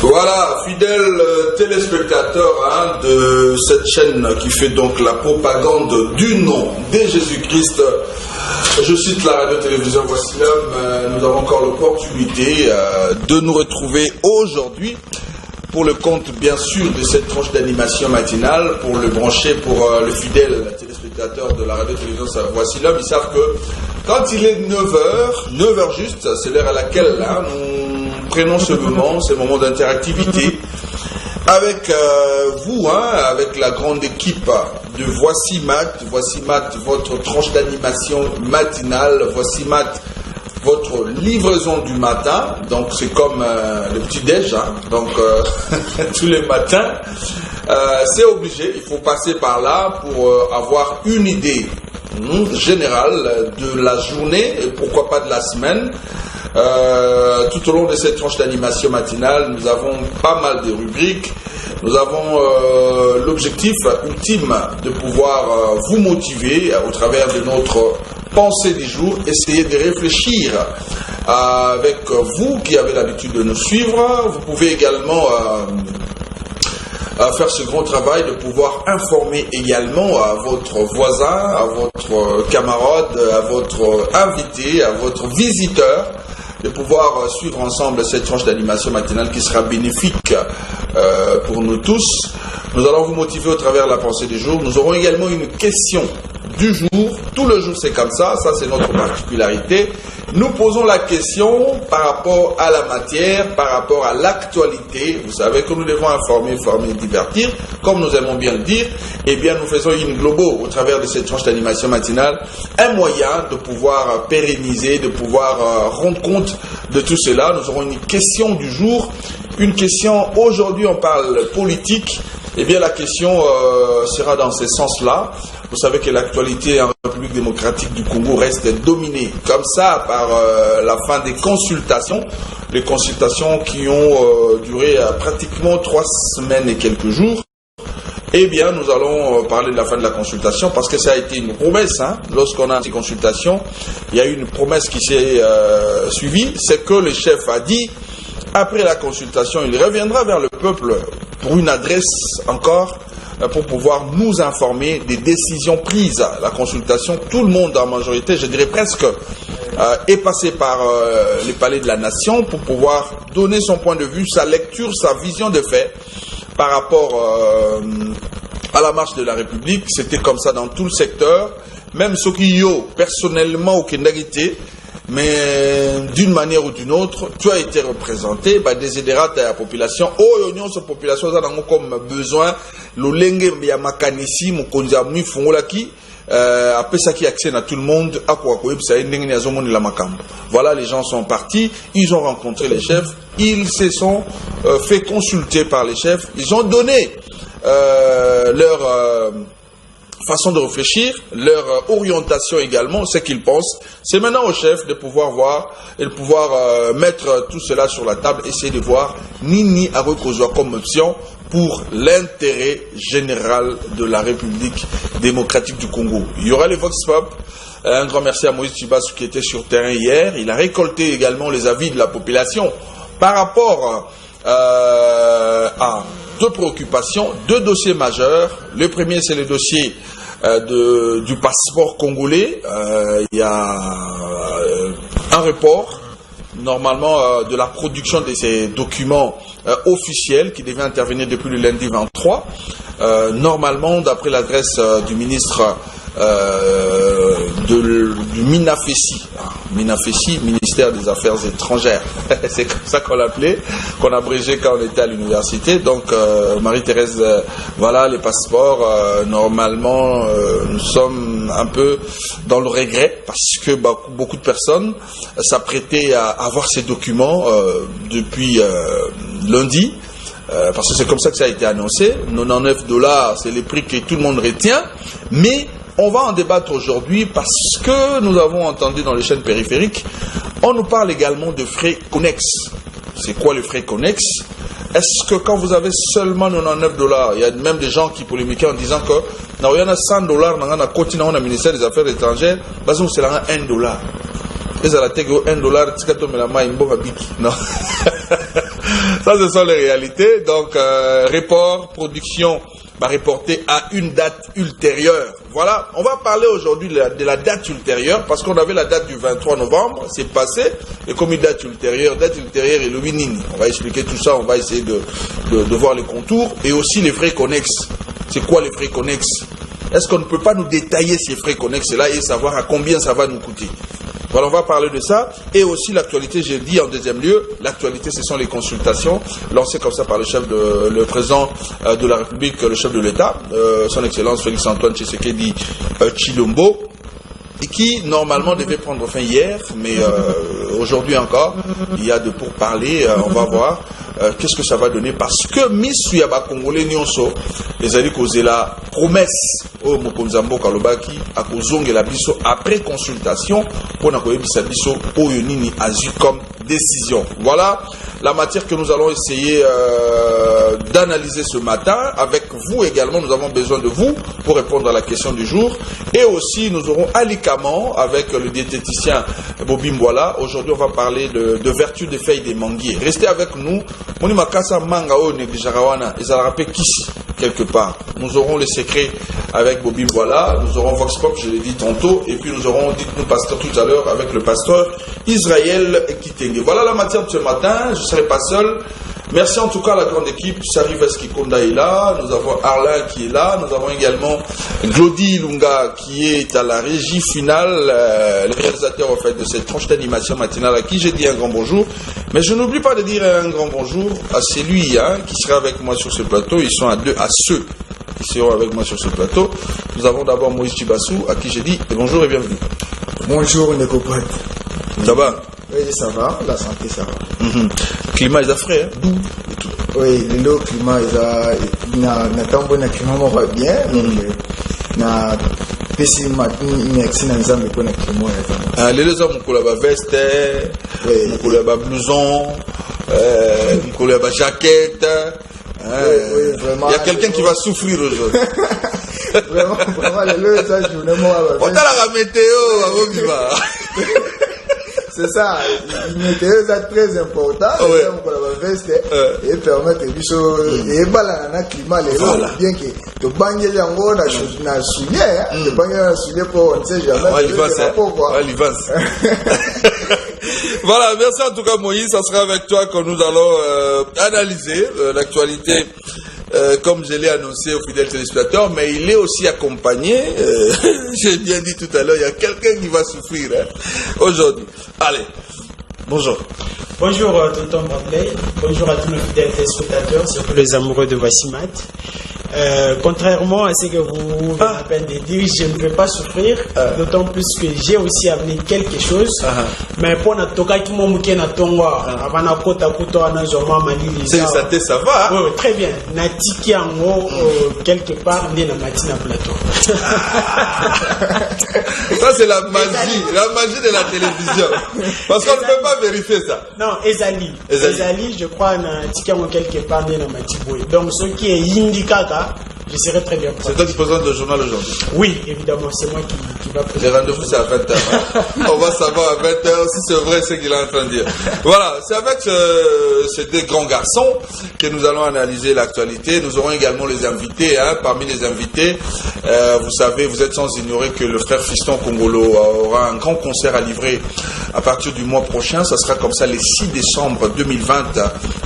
Voilà, fidèles téléspectateurs de cette chaîne qui fait donc la propagande du nom de Jésus-Christ. Je cite la radio-télévision Voici l'homme. Nous avons encore l'opportunité de nous retrouver aujourd'hui pour le compte, bien sûr, de cette tranche d'animation matinale, pour le brancher pour le fidèle téléspectateur de la radio-télévision Voici l'homme. Ils savent que quand il est 9h juste, c'est l'heure à laquelle nous prenons ce moment d'interactivité avec vous, avec la grande équipe de Voici Mat, votre tranche d'animation matinale, Voici Mat, votre livraison du matin, donc c'est comme le petit déj, donc tous les matins, c'est obligé, il faut passer par là pour avoir une idée générale de la journée et pourquoi pas de la semaine. Tout au long de cette tranche d'animation matinale, nous avons pas mal de rubriques. Nous avons l'objectif ultime de pouvoir vous motiver au travers de notre pensée du jour, essayer de réfléchir avec vous qui avez l'habitude de nous suivre. Vous pouvez également faire ce grand travail de pouvoir informer également à votre voisin, à votre camarade, à votre invité, à votre visiteur, de pouvoir suivre ensemble cette tranche d'animation matinale qui sera bénéfique pour nous tous. Nous allons vous motiver au travers de la pensée du jour. Nous aurons également une question du jour. Tout le jour c'est comme ça c'est notre particularité. Nous posons la question par rapport à la matière, par rapport à l'actualité. Vous savez que nous devons informer, former, divertir, comme nous aimons bien le dire. Eh bien, nous faisons une globo au travers de cette tranche d'animation matinale, un moyen de pouvoir pérenniser, de pouvoir rendre compte de tout cela. Nous aurons une question du jour, une question, aujourd'hui on parle politique. Eh bien, la question sera dans ce sens-là. Vous savez que l'actualité en République démocratique du Congo reste dominée comme ça par la fin des consultations. Les consultations qui ont duré pratiquement 3 semaines et quelques jours. Eh bien, nous allons parler de la fin de la consultation parce que ça a été une promesse. Lorsqu'on a ces consultations, il y a eu une promesse qui s'est suivie. C'est que le chef a dit, après la consultation, il reviendra vers le peuple pour une adresse encore, pour pouvoir nous informer des décisions prises. La consultation, tout le monde en majorité, je dirais presque, est passé par les palais de la nation pour pouvoir donner son point de vue, sa lecture, sa vision de fait par rapport à la marche de la République. C'était comme ça dans tout le secteur. Même ceux qui ont personnellement au Kendagité, mais d'une manière ou d'une autre, tu as été représenté, désidérat à la population. Oh, cette population a comme besoin, l'olenge ya makanisi, mokonzi amuni fongolaki, après ça qui accède à tout le monde, à quoi voilà, les gens sont partis, ils ont rencontré les chefs, ils se sont fait consulter par les chefs, ils ont donné leur façon de réfléchir, leur orientation également, ce qu'ils pensent. C'est maintenant au chef de pouvoir voir et de pouvoir mettre tout cela sur la table, essayer de voir Nini a recours comme option pour l'intérêt général de la République démocratique du Congo. Il y aura les Vox Pop. Un grand merci à Moïse Tchibassou qui était sur terrain hier. Il a récolté également les avis de la population par rapport à 2 préoccupations, 2 dossiers majeurs. Le premier, c'est le dossier du passeport congolais. Il y a un report, normalement, de la production de ces documents officiels qui devait intervenir depuis le lundi 23. Normalement, d'après l'adresse du ministre du Minafessi, ministère des Affaires étrangères, c'est comme ça qu'on l'appelait, qu'on abrégait quand on était à l'université. Donc Marie-Thérèse, voilà les passeports, normalement nous sommes un peu dans le regret parce que beaucoup de personnes s'apprêtaient à avoir ces documents depuis lundi. Parce que c'est comme ça que ça a été annoncé. $99, c'est les prix que tout le monde retient, mais on va en débattre aujourd'hui parce que nous avons entendu dans les chaînes périphériques, on nous parle également de frais connexes. C'est quoi les frais connexes? Est-ce que quand vous avez seulement $99, il y a même des gens qui polémiquaient en disant que il y a $100 dans le continent du ministère des Affaires étrangères, c'est $1. Et ça la $1, non. Ça, ce sont les réalités. Donc, report, production va reporter à une date ultérieure. Voilà, on va parler aujourd'hui de la date ultérieure, parce qu'on avait la date du 23 novembre, c'est passé, et comme une date ultérieure et le winning. On va expliquer tout ça, on va essayer de voir les contours, et aussi les frais connexes. C'est quoi les frais connexes? Est-ce qu'on ne peut pas nous détailler ces frais connexes-là et savoir à combien ça va nous coûter? Voilà, on va parler de ça. Et aussi l'actualité, j'ai dit en deuxième lieu, l'actualité, ce sont les consultations lancées comme ça par le président de la République, le chef de l'État, son Excellence Félix-Antoine Tshisekedi Tshilombo, et qui normalement devait prendre fin hier, mais aujourd'hui encore, il y a de pourparlers, on va voir qu'est-ce que ça va donner, parce que Miss Yaba Congolais Nyonso, les alliés causé la promesse au Mokonzambo Kalobaki à causer la biso après consultation pour n'avoir bisa biso au Yonini azu comme décision. Voilà la matière que nous allons essayer d'analyser ce matin. Avec vous également, nous avons besoin de vous pour répondre à la question du jour. Et aussi, nous aurons Ali Kaman avec le diététicien Bobi Mbouala. Aujourd'hui, on va parler de vertu des feuilles des manguiers. Restez avec nous. Moni makasa manga o neglijarawana. Ils ont rappelé kiss quelque part. Nous aurons les secrets avec Bobi Mbouala. Nous aurons Vox Pop, je l'ai dit tantôt. Et puis nous aurons, dites-nous pasteur tout à l'heure, avec le pasteur Israël Kitenge. Voilà la matière de ce matin. Je ne serai pas seul. Merci en tout cas à la grande équipe. Sari Veskikonda est là. Nous avons Arlin qui est là. Nous avons également Glody Lunga qui est à la régie finale, le réalisateur en fait de cette tranche d'animation matinale à qui j'ai dit un grand bonjour. Mais je n'oublie pas de dire un grand bonjour à celui qui sera avec moi sur ce plateau. Ils sont à ceux qui seront avec moi sur ce plateau. Nous avons d'abord Moïse Chibassou à qui j'ai dit bonjour et bienvenue. Bonjour Nekopat. Ça va? Oui, ça va, la santé ça va. Climat est frais, hein? Doux et tout. Oui, le climat est na climat va bien, donc na pesi une excellente zone pour le climat. Ah, les deux hommes ont veste, ont blouson, ont jaquette. Oui, vraiment. Il y a quelqu'un qui va souffrir aujourd'hui. Vraiment, les deux ça journée moi. On t'a la météo avant du bar. C'est ça, une météo est très important, et permettre de balancer le climat, bien que tu banges yango na soulier, tu banges na soulier pour on ne sait jamais. Voilà, merci en tout cas Moïse, ça sera avec toi que nous allons analyser l'actualité. Comme je l'ai annoncé aux fidèles téléspectateurs, mais il est aussi accompagné, j'ai bien dit tout à l'heure, il y a quelqu'un qui va souffrir aujourd'hui. Allez, bonjour. Bonjour tonton Bradley, bonjour à tous nos fidèles téléspectateurs, surtout les amoureux de Wassimat. Contrairement à ce que vous venez à peine de dire, je ne peux pas souffrir, d'autant plus que j'ai aussi amené quelque chose. Mais pour Natoka qui m'a mouké na tongwa, avant na kota kuto ana zoma malili. C'est santé, ça va? Oui, très bien. Natiki ango quelque part né na matina plateau. Ça c'est la magie de la télévision. Parce qu'on ne peut pas vérifier ça. Non, Ezali, je crois natiki ango quelque part né na matiboué. Donc ce qui est indicata, je serai très bien. C'est toi qui présente le journal aujourd'hui? Oui, évidemment, c'est moi qui va présenter. Les rendez-vous, c'est à 20h. On va savoir à 20h si c'est vrai ce qu'il est en train de dire. Voilà, c'est avec ces deux grands garçons que nous allons analyser l'actualité. Nous aurons également les invités. Parmi les invités, vous savez, vous êtes sans ignorer que le frère Fiston Congolo aura un grand concert à livrer à partir du mois prochain. Ça sera comme ça le 6 décembre 2020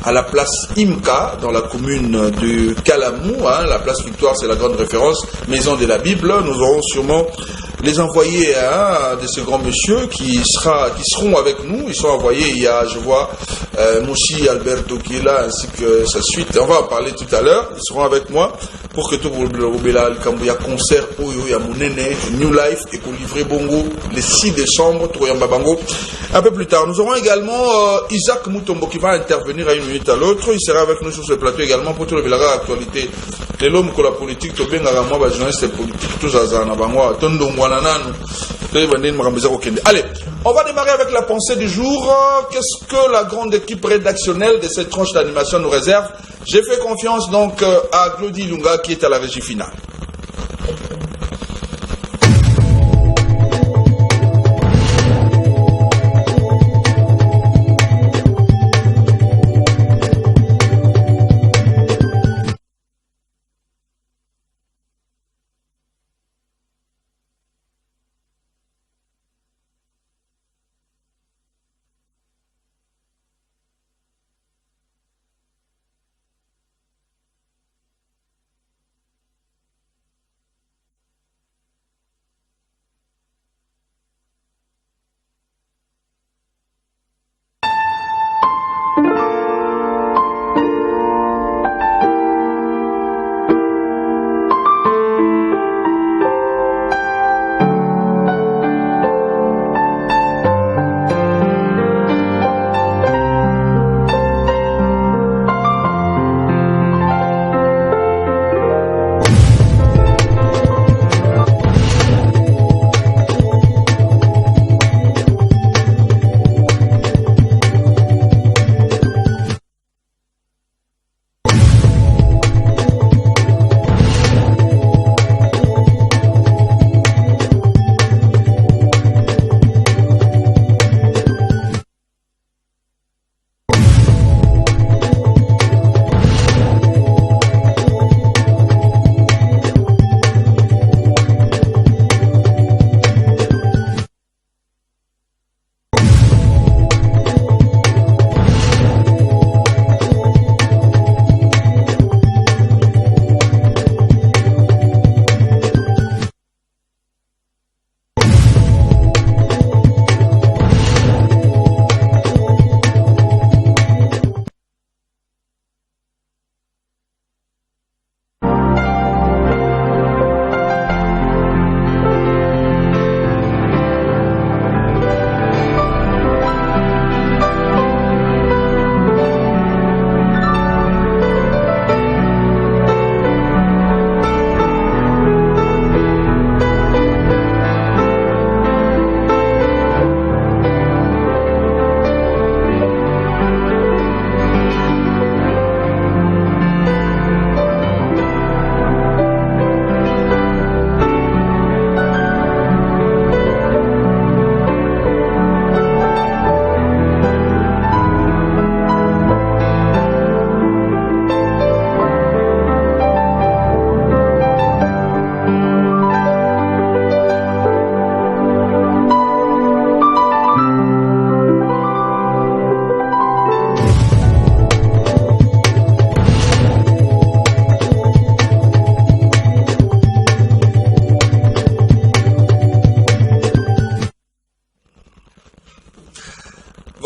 à la place Imka, dans la commune de Kalamou. La place Victoire, c'est la grande référence, maison de la Bible. Nous aurons sûrement les envoyés de ce grand monsieur qui seront avec nous. Ils sont envoyés, il y a, je vois, Moussi Alberto qui est là, ainsi que sa suite. On va en parler tout à l'heure. Ils seront avec moi pour que tout le Kambouya concert Oyo ya Mounene, New Life, et pour livrer Bongo le 6 décembre, Troyamba Bango. Un peu plus tard, nous aurons également Isaac Moutombo qui va intervenir à une minute à l'autre. Il sera avec nous sur ce plateau également pour tout le Bélaga actualité. Et l'homme que la politique, tout bien, journaliste politique, tout ça, allez, on va démarrer avec la pensée du jour. Qu'est-ce que la grande équipe rédactionnelle de cette tranche d'animation nous réserve? J'ai fait confiance donc à Glody Lunga qui est à la régie finale.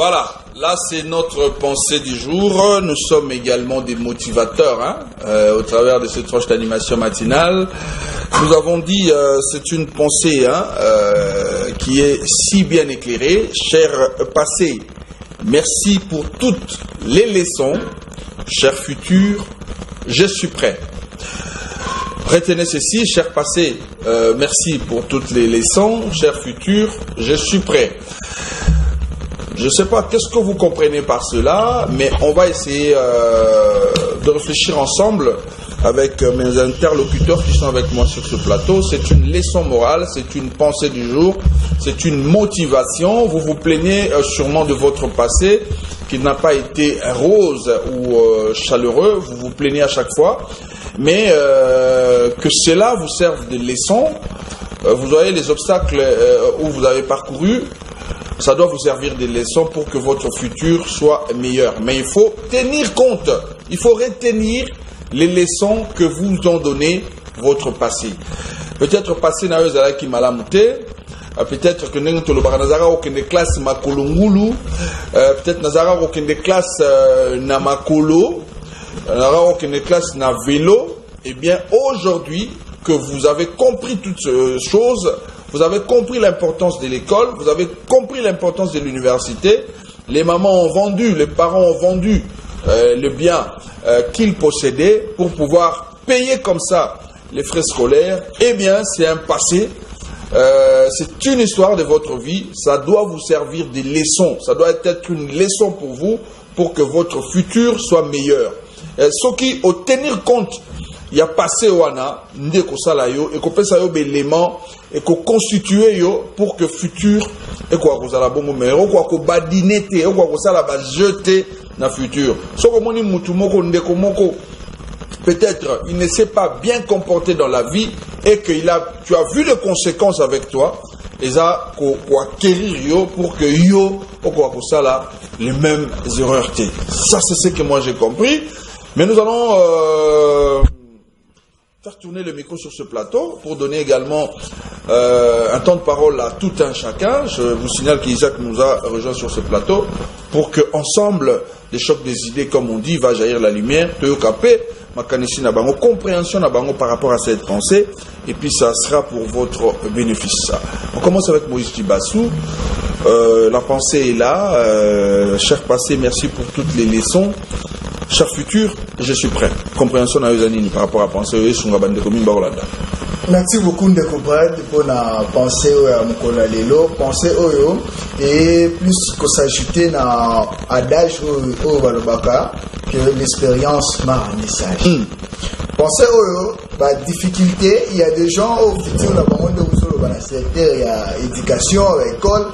Voilà, là c'est notre pensée du jour. Nous sommes également des motivateurs au travers de cette tranche d'animation matinale. Nous avons dit c'est une pensée qui est si bien éclairée. Cher passé, merci pour toutes les leçons. Cher futur, je suis prêt. Retenez ceci, cher passé, merci pour toutes les leçons. Cher futur, je suis prêt. Je ne sais pas qu'est-ce que vous comprenez par cela, mais on va essayer de réfléchir ensemble avec mes interlocuteurs qui sont avec moi sur ce plateau. C'est une leçon morale, c'est une pensée du jour, c'est une motivation. Vous vous plaignez sûrement de votre passé qui n'a pas été rose ou chaleureux, vous vous plaignez à chaque fois, mais que cela vous serve de leçon. Vous voyez les obstacles où vous avez parcouru. Ça doit vous servir de leçons pour que votre futur soit meilleur. Mais il faut tenir compte, il faut retenir les leçons que vous ont donné votre passé. Peut-être passé na yozala ki malamute, peut-être que nengo tolobaka nazara okende classe makolongulu, peut-être nazara okende classe na makolo, nazara okende classe na vélo. Eh bien aujourd'hui que vous avez compris toutes ces choses, vous avez compris l'importance de l'école, vous avez compris l'importance de l'université. Les mamans ont vendu, les parents ont vendu le bien qu'ils possédaient pour pouvoir payer comme ça les frais scolaires. Eh bien, c'est un passé, c'est une histoire de votre vie. Ça doit vous servir des leçons. Ça doit être une leçon pour vous, pour que votre futur soit meilleur. Ce qui, au tenir compte, il y a passé wana ndeko sala yo et ko pesa yo belément et ko constituer yo pour que futur et quoi ko sala bongo mais quoi ko badinete et quoi ko sala ba jeter na futur. Soko moni mutu moko ndeko moko peut-être il ne s'est pas bien comporté dans la vie et que tu as vu les conséquences avec toi et ça ko acquérir yo pour que yo ou quoi ko sala les mêmes erreurs. Ça c'est ce que moi j'ai compris. Mais nous allons faire tourner le micro sur ce plateau pour donner également un temps de parole à tout un chacun. Je vous signale qu'Isaac nous a rejoint sur ce plateau pour que ensemble, les chocs des idées, comme on dit, va jaillir la lumière. Compréhension par rapport à cette pensée, et puis ça sera pour votre bénéfice. On commence avec Moïse Dibassou. La pensée est là. Cher passé, merci pour toutes les leçons. Cher futur, je suis prêt. Compréhension à Yosanini par rapport à penser sur la bande de communes Barolanda. Merci beaucoup de comprendre pour la pensée à Mukola Lelo, pensée Oyo, et plus que s'ajouter à adage au Balobaka que l'expérience m'a un message. Pensez Oyo, bah difficulté, il y a des gens au futur là bas on de dans le secteur, il y a éducation, école,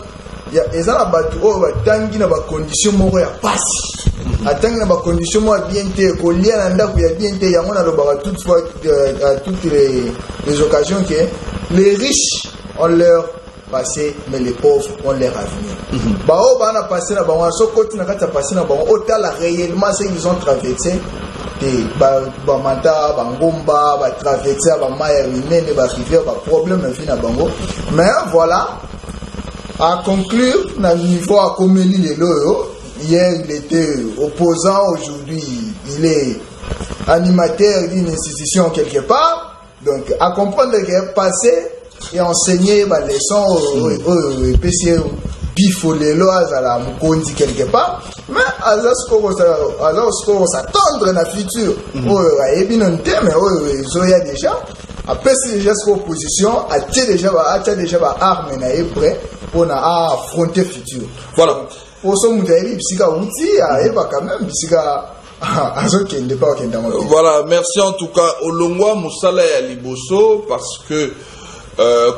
il y a les gens là bas tout bah tangi na ba condition moko ya passe. Attendre na ba condition mo bien té ko lia na ndako ya bien té yango na lobaka toutefois à toutes les occasions que les riches ont leur passé mais les pauvres ont leur avenir. Ba o ba na passé na bango so koti na kata passé na bango otala réellement ce qu'ils ont traversé et ba mata ba ngomba ba traversé ba maya minene ba rivière ba problème na vie na bango. Mais voilà, à conclure na niveau à Komeli lelo. Hier, il était opposant, aujourd'hui, il est animateur d'une institution quelque part. Donc, à comprendre que passer et enseigner les leçons au PCE, bifolelo, à la Mukondi quelque part. Mais, à ce qu'on s'attendre dans le futur, il y a déjà. Après, c'est déjà ce opposition, a déjà arme prêt pour affronter le futur. Voilà. Voilà, merci en tout cas au Longwa Moussala et à Liboso parce que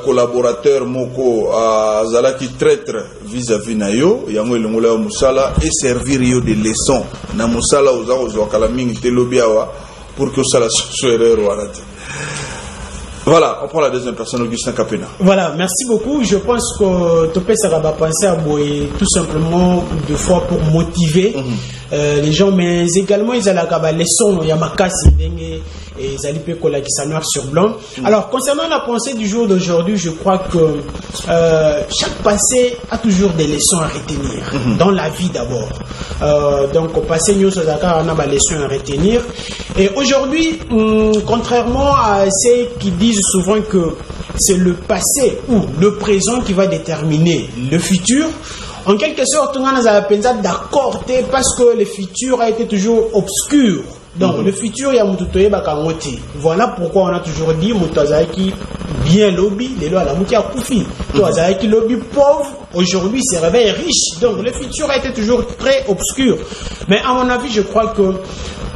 collaborateur Moko à Zalaki traître vis-à-vis Nayo, Yango Longwa Moussala et servir yo des leçons. Na Moussala aux Okalaming Telobiawa pour que ça soit erreur. Voilà, on prend la deuxième personne, Augustin Capena. Voilà, merci beaucoup. Je pense que Topé ça va penser à Boye tout simplement deux fois pour motiver les gens, mais également ils allaient à les sons, il y a ma casse et ils allaient pécola qui sont noir sur blanc. Alors concernant la pensée du jour d'aujourd'hui, je crois que chaque passé a toujours des leçons à retenir dans la vie d'abord. Donc au passé nous on a des leçons à retenir. Et aujourd'hui, contrairement à ceux qui disent souvent que c'est le passé ou le présent qui va déterminer le futur, en quelque sorte, on a d'accord parce que le futur a été toujours obscur. Donc, le futur, il y a Moutotoye Bakamoti. Voilà pourquoi on a toujours dit Moutazaki bien lobby, les lois à la Moutia Koufi. Moutazaki lobby pauvre, aujourd'hui se réveille riche. Donc, le futur a été toujours très obscur. Mais à mon avis, je crois que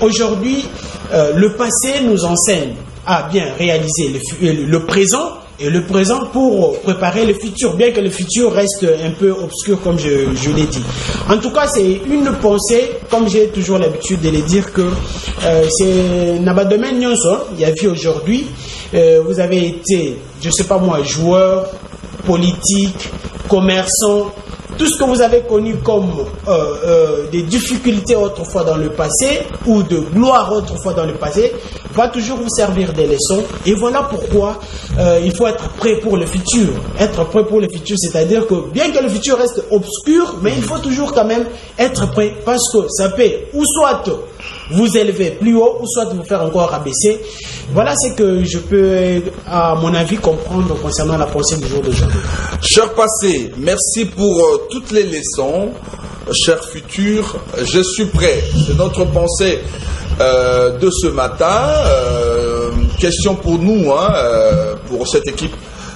aujourd'hui, le passé nous enseigne à bien réaliser le présent. Et le présent pour préparer le futur, bien que le futur reste un peu obscur comme je l'ai dit. En tout cas, c'est une pensée, comme j'ai toujours l'habitude de le dire, que c'est Nabadomen Nyonso, il y a vu aujourd'hui, vous avez été, je sais pas moi, joueur, politique, commerçant, tout ce que vous avez connu comme des difficultés autrefois dans le passé ou de gloire autrefois dans le passé va toujours vous servir des leçons. Et voilà pourquoi il faut être prêt pour le futur. Être prêt pour le futur, c'est-à-dire que bien que le futur reste obscur, mais il faut toujours quand même être prêt parce que ça peut ou soit vous élever plus haut ou soit vous faire encore abaisser. Voilà ce que je peux, à mon avis, comprendre concernant la pensée du jour d'aujourd'hui. Cher passé, merci pour toutes les leçons. Cher futur, je suis prêt. C'est notre pensée de ce matin. Question pour nous, pour cette équipe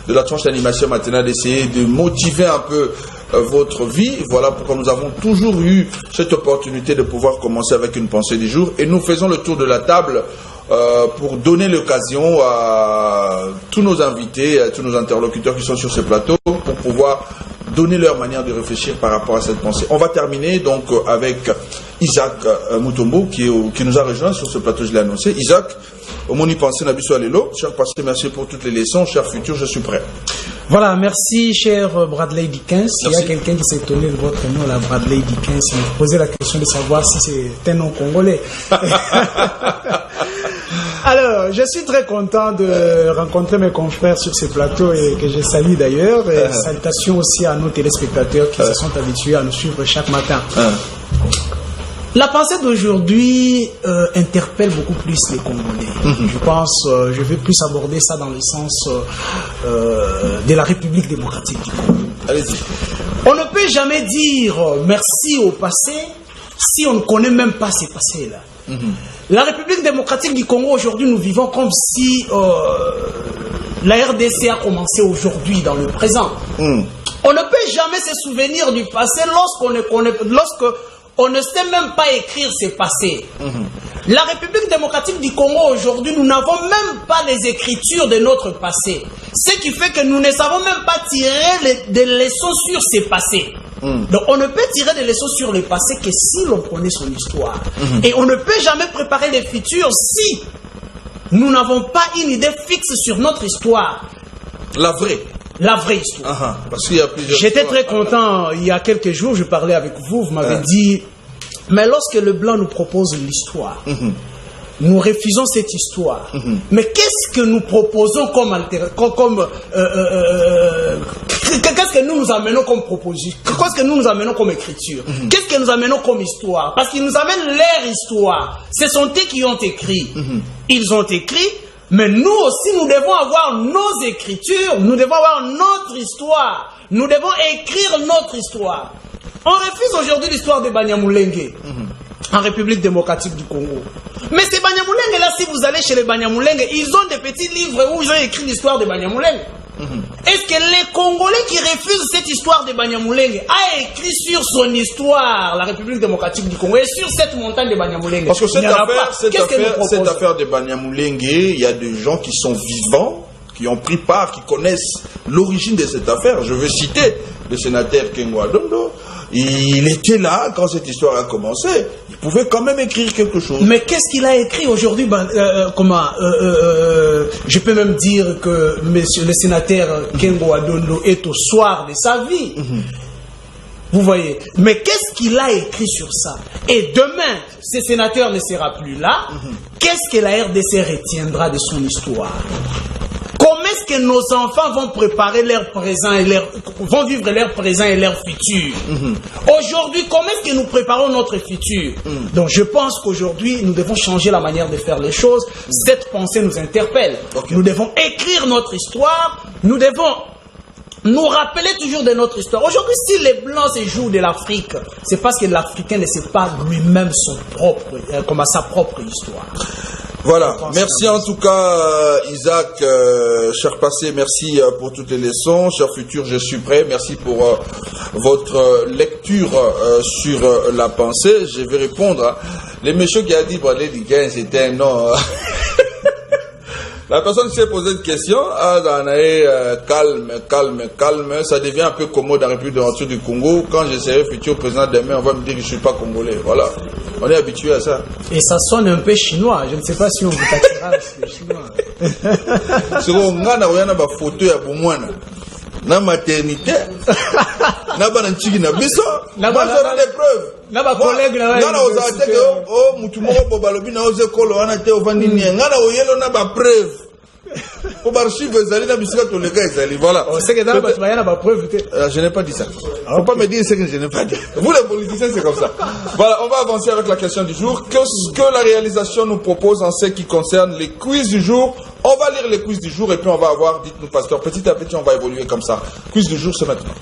de la tranche d'animation matinale, d'essayer de motiver un peu votre vie. Voilà pourquoi nous avons toujours eu cette opportunité de pouvoir commencer avec une pensée du jour. Et nous faisons le tour de la table pour donner l'occasion à tous nos invités, à tous nos interlocuteurs qui sont sur ce plateau, pour pouvoir donner leur manière de réfléchir par rapport à cette pensée. On va terminer donc avec Isaac Mutombo qui nous a rejoint sur ce plateau, je l'ai annoncé. Isaac, au moni pensée Nabiso Alelo, cher passé, merci pour toutes les leçons, cher futur, je suis prêt. Voilà, merci cher Bradley Dickens. Merci. Il y a quelqu'un qui s'est étonné de votre nom, là, Bradley Dickens. Il me posait la question de savoir si c'est un nom congolais. Alors, je suis très content de rencontrer mes confrères sur ce plateau et que je salue d'ailleurs. Et salutations aussi à nos téléspectateurs qui se sont habitués à nous suivre chaque matin. La pensée d'aujourd'hui interpelle beaucoup plus les Congolais. Je pense, je vais plus aborder ça dans le sens de la République démocratique du Congo. Allez-y. On ne peut jamais dire merci au passé si on ne connaît même pas ces passés-là. La République démocratique du Congo, aujourd'hui, nous vivons comme si la RDC a commencé aujourd'hui, dans le présent. On ne peut jamais se souvenir du passé lorsque on ne sait même pas écrire ses passés. La République démocratique du Congo, aujourd'hui, nous n'avons même pas les écritures de notre passé. Ce qui fait que nous ne savons même pas tirer des leçons sur ces passés. Donc on ne peut tirer des leçons sur le passé que si l'on connaît son histoire. Et on ne peut jamais préparer le futur si nous n'avons pas une idée fixe sur notre histoire. La vraie histoire. Parce qu'il y a plusieurs J'étais très content, il y a quelques jours, je parlais avec vous, vous m'avez dit, mais lorsque le blanc nous propose l'histoire, nous refusons cette histoire. Mais qu'est-ce que nous proposons qu'est-ce que nous amenons comme proposition? Qu'est-ce que nous amenons comme écriture? Qu'est-ce que nous amenons comme histoire? Parce qu'ils nous amènent leur histoire. Ce sont eux qui ont écrit. Ils ont écrit, mais nous aussi, nous devons avoir nos écritures, nous devons avoir notre histoire. Nous devons écrire notre histoire. On refuse aujourd'hui l'histoire de Banyamulenge en République démocratique du Congo. Mais ces Banyamulenge là, si vous allez chez les Banyamulenge, ils ont des petits livres où ils ont écrit l'histoire de Banyamulenge. Est-ce que les Congolais qui refusent cette histoire de Banyamulenge a écrit sur son histoire la République démocratique du Congo et sur cette montagne de Banyamulenge? Parce que cette affaire de Banyamulenge, il y a des gens qui sont vivants, qui ont pris part, qui connaissent l'origine de cette affaire. Je veux citer le sénateur Kengo Adondo. Il était là quand cette histoire a commencé. Il pouvait quand même écrire quelque chose. Mais qu'est-ce qu'il a écrit aujourd'hui? Je peux même dire que monsieur le sénateur Kengo Adondo est au soir de sa vie. Vous voyez. Mais qu'est-ce qu'il a écrit sur ça? Et demain, ce sénateur ne sera plus là. Qu'est-ce que la RDC retiendra de son histoire? Comment est-ce que nos enfants vont préparer leur présent et vont vivre leur présent et leur futur? Aujourd'hui, comment est-ce que nous préparons notre futur? Donc je pense qu'aujourd'hui, nous devons changer la manière de faire les choses. Cette pensée nous interpelle. Nous devons écrire notre histoire. Nous devons nous rappeler toujours de notre histoire. Aujourd'hui, si les Blancs se jouent de l'Afrique, c'est parce que l'Africain ne sait pas lui-même comme sa propre histoire. Voilà, merci en tout cas Isaac, cher passé, merci pour toutes les leçons, cher futur, je suis prêt, merci pour votre lecture sur la pensée. Je vais répondre, les messieurs qui a dit, bon, les Dickens, c'était un nom... La personne qui s'est posé une question, calme, ça devient un peu commode dans la République du Congo. Quand je serai futur président demain, on va me dire que je ne suis pas congolais. Voilà, on est habitué à ça. Et ça sonne un peu chinois, je ne sais pas si on vous t'attirera sur le chinois. C'est on a une photo à Boumouana. Na maternité, na bananchiki na biso, na bazora des preuves. Na ba collègue na na ozate que oh mutu moko bobalobi na oze kolo wana te ovandi ni ngana oyelo na ba preuve. Pour archive ezali na bisika to lega ezali voilà. On sait que dans ba bayana ba preuve te. Je n'ai pas dit ça. Faut pas me dire ce que je n'ai pas dit. Vous les politiciens c'est comme ça. Voilà, on va avancer avec la question du jour. Qu'est-ce que la réalisation nous propose en ce qui concerne les quiz du jour? On va lire les quiz du jour et puis on va avoir, dites-nous pasteur, petit à petit on va évoluer comme ça. Quiz du jour c'est maintenant.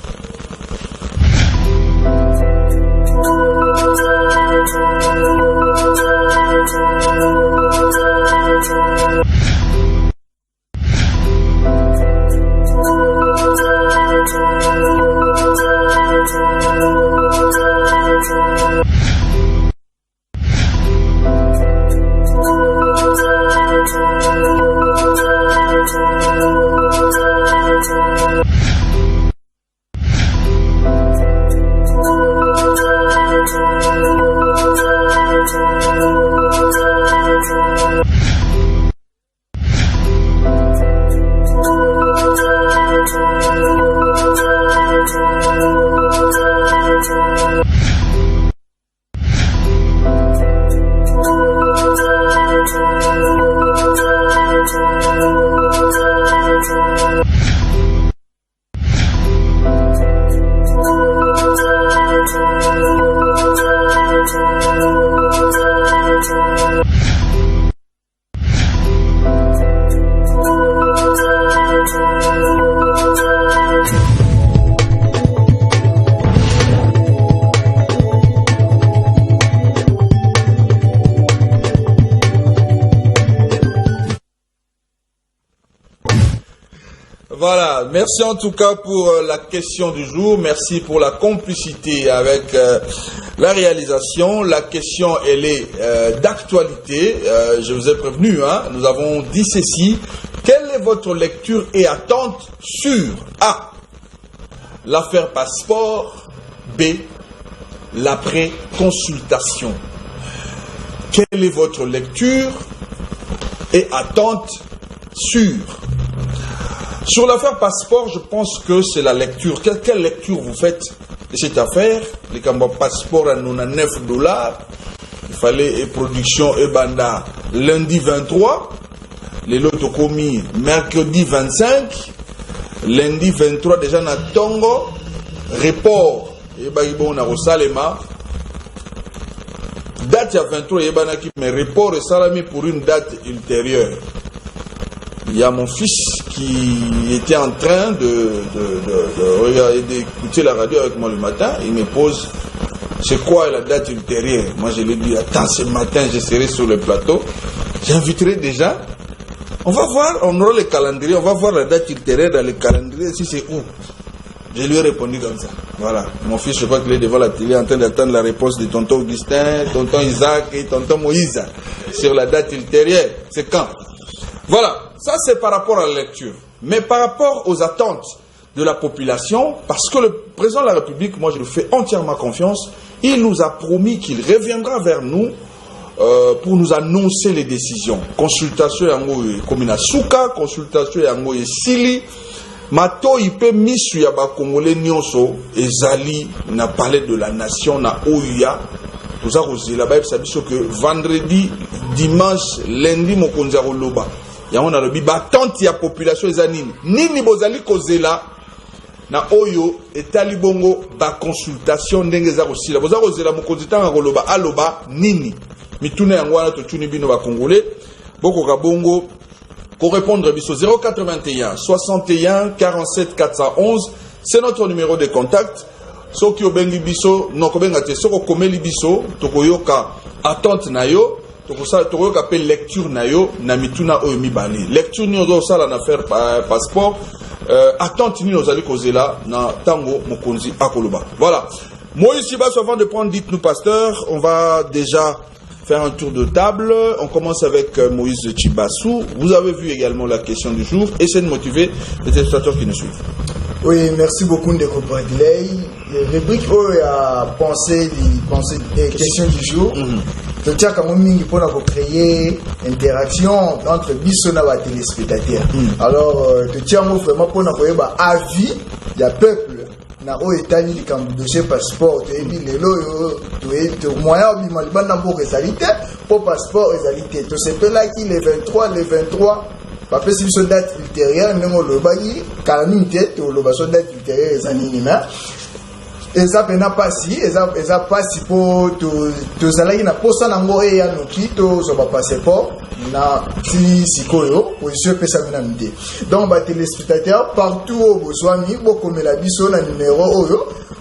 Voilà, merci en tout cas pour la question du jour, merci pour la complicité avec la réalisation. La question, elle est d'actualité, je vous ai prévenu, hein, nous avons dit ceci. Quelle est votre lecture et attente sur A, l'affaire passeport, B, l'après-consultation? Quelle est votre lecture et attente sur l'affaire passeport? Je pense que c'est la lecture. Quelle lecture vous faites de cette affaire? Les passeports à $9. Il fallait production et banda lundi 23. Les lots commis mercredi 25. Lundi 23 déjà na Tongo. Report. Et baïbon na Rosalema. Date à 23 et banaki mais report et salami pour une date ultérieure. Il y a mon fils qui était en train d'écouter la radio avec moi le matin. Il me pose, c'est quoi la date ultérieure? Moi je lui dis, attends, ce matin je serai sur le plateau. J'inviterai déjà. On va voir, on aura le calendrier, on va voir la date ultérieure dans le calendrier, si c'est où. Je lui ai répondu comme ça. Voilà. Mon fils, je crois qu'il est devant la télé en train d'attendre la réponse de tonton Augustin, tonton Isaac et tonton Moïse sur la date ultérieure. C'est quand? Voilà. Ça, c'est par rapport à la lecture. Mais par rapport aux attentes de la population, parce que le président de la République, moi je lui fais entièrement confiance, il nous a promis qu'il reviendra vers nous pour nous annoncer les décisions. Consultation yango Komina Souka, consultation yango Sili, Mato ipe misu ya ba Congolais nyonso ezali na palais de la nation na Ouya. Tout ça là-bas, c'est que vendredi, dimanche, lundi, mokonzi a roloba. Ya on a le biba tant ya population ezanini. Nini bozali kozela na oyo etali bongo ba consultation ndenge za kosila. Boza kozela mokonzi tanga roloba aloba nini. Mituna yango wana to tuni bino ba Congolais. Boko ka bongo ko répondre biso 081 61 47 411. C'est notre numéro de contact. Soki obengi biso non kobenga te soko komeli biso tokoyoka attente na yo tokoyoka pe lecture na yo na mituna oyo mibale lecture ni ozo sala na faire passeport attente ni ozali kozela na tango mokonzi akoloba. Voilà. Moïse Chibas, avant de prendre dites-nous pasteur, on va déjà faire un tour de table. On commence avec Moïse Chibassou. Vous avez vu également la question du jour. Essayez de motiver les téléspectateurs qui nous suivent. Oui, merci beaucoup de Bradley. Rubrique à penser des questions du jour. Je tiens quand même pour créer interaction entre Bissona et les téléspectateurs. Alors, je tiens vraiment pour avoir avis du peuple. Na o etali comme dossier passeport et puis les lots moyen bimalibana pour réalité pour passeport réalité tout c'est là qui les 23 pas si une date ultérieure non le bayi calamité to le baso date ultérieure les animaux et ça pena pas si et ça pas si pour to salaki na posa nango e ya noki to so ba passeport na si koyo position pesa mina mide donc ba téléspectateurs partout au boswami boko mela biso na numéro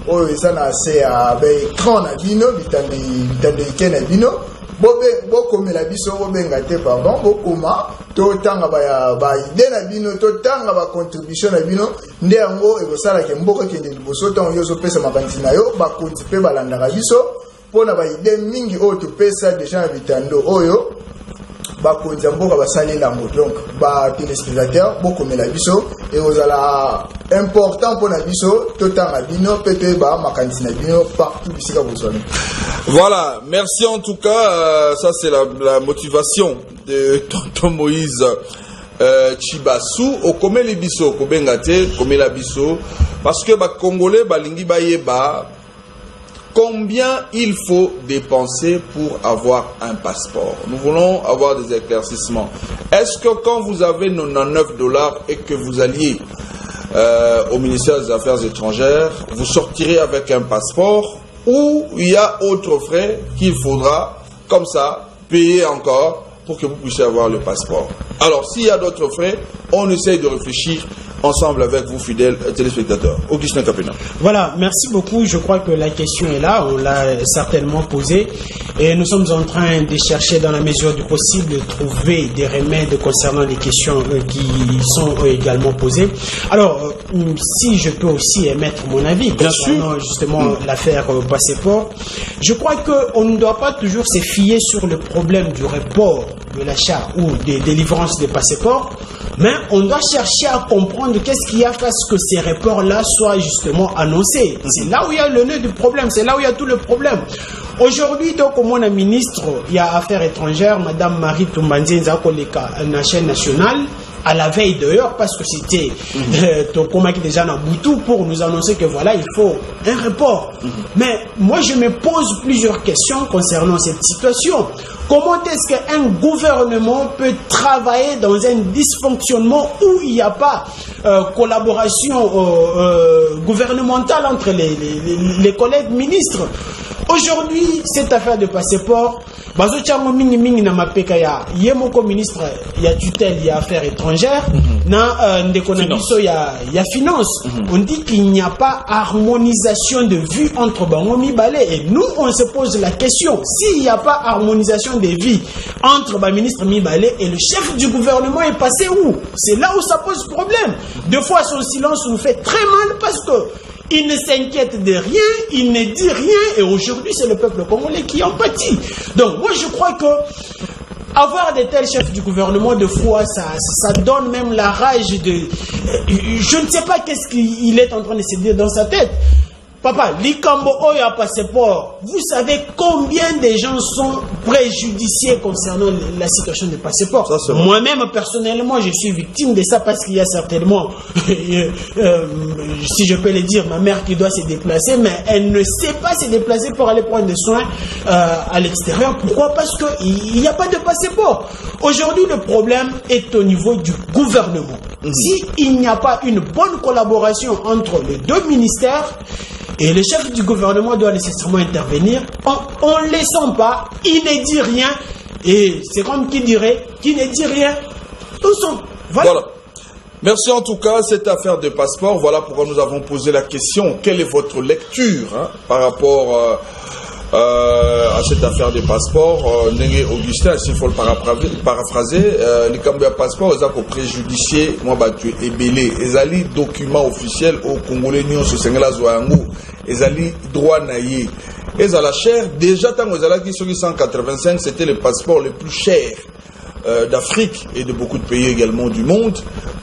oyo eza na c'est à écran na bino bitande ikena bino boko mela biso bobenga te pardon bokoma to tanga ba idée na bino to tanga ba contribution na bino nde yango ekosala ke mboka kende liboso tango yo pesa makanisi na yo ba konti pe balandaka biso pona ba idée mingi oyo to pesa déjà na bitando oyo bakonzi ya mboka basali lango donc ba téléspectateurs bokomela biso et ozala important pour na biso totanga bino pete ba makanisi na bino partout bisika bozwami. Voilà, merci en tout cas, ça c'est la motivation de tonton Moïse Chibassou au komeli biso ko bengate komela biso parce que ba Congolais balingi bayeba combien il faut dépenser pour avoir un passeport. Nous voulons avoir des éclaircissements. Est-ce que quand vous avez $99 et que vous alliez au ministère des Affaires étrangères, vous sortirez avec un passeport ou il y a autre frais qu'il faudra, comme ça, payer encore pour que vous puissiez avoir le passeport? Alors, s'il y a d'autres frais, on essaye de réfléchir ensemble avec vous, fidèles téléspectateurs. Augustin Capena. Voilà, merci beaucoup. Je crois que la question est là, on l'a certainement posée. Et nous sommes en train de chercher dans la mesure du possible de trouver des remèdes concernant les questions qui sont également posées. Alors, si je peux aussi émettre mon avis concernant justement l'affaire passeport, je crois qu'on ne doit pas toujours se fier sur le problème du report de l'achat ou des délivrances des passeports, mais on doit chercher à comprendre qu'est-ce qu'il y a à ce que ces reports-là soient justement annoncés. C'est là où il y a le nœud du problème, c'est là où il y a tout le problème. Aujourd'hui, donc, au moins, la ministre, il y a Affaires étrangères, Madame Marie Toumbanzi Nzakoleka, la chaîne nationale, à la veille d'ailleurs, parce que c'était Tokoma qui déjà n'a boutou pour nous annoncer que voilà, il faut un report. Mais moi, je me pose plusieurs questions concernant cette situation. Comment est-ce qu'un gouvernement peut travailler dans un dysfonctionnement où il n'y a pas collaboration gouvernementale entre les collègues ministres? Aujourd'hui, cette affaire de passeport, Bazochango mingi na mapeka ya yemoko ministre ya tutelle ya affaires étrangères na ndekonabiso ya finance. On dit qu'il n'y a pas harmonisation de vue entre bango mibale et nous on se pose la question, s'il n'y a pas harmonisation de vie entre ba ministre mibale et le chef du gouvernement est passé où? C'est là où ça pose problème. Deux fois son silence nous fait très mal parce que il ne s'inquiète de rien, il ne dit rien, et aujourd'hui c'est le peuple congolais qui en pâtit. Donc moi je crois que avoir de tels chefs du gouvernement de fois, ça donne même la rage de... Je ne sais pas qu'est-ce qu'il est en train de se dire dans sa tête. Papa, Likambo Oya passeport, vous savez combien de gens sont préjudiciés concernant la situation des passeports? Moi-même, personnellement, je suis victime de ça parce qu'il y a certainement, si je peux le dire, ma mère qui doit se déplacer, mais elle ne sait pas se déplacer pour aller prendre des soins à l'extérieur. Pourquoi? Parce qu'il n'y a pas de passeport. Aujourd'hui, le problème est au niveau du gouvernement. S'il n'y a pas une bonne collaboration entre les deux ministères, et le chef du gouvernement doit nécessairement intervenir, on ne les sent pas, il ne dit rien, et c'est comme qui dirait, qui ne dit rien, tout sont. Voilà. Merci en tout cas, cette affaire de passeport, voilà pourquoi nous avons posé la question. Quelle est votre lecture par rapport à cette affaire de passeport? Nengue Augustin, s'il faut le paraphraser, les cambia passeport, ils ont préjudicié, moi, tu es ébélé. Ils ont document officiel au Congolais, Nyon, sur Sengela Zouangou. Ils ont droit naïe. Ils ont la chair. Déjà, tant qu'ils ont dit 185, c'était le passeport le plus cher d'Afrique et de beaucoup de pays également du monde.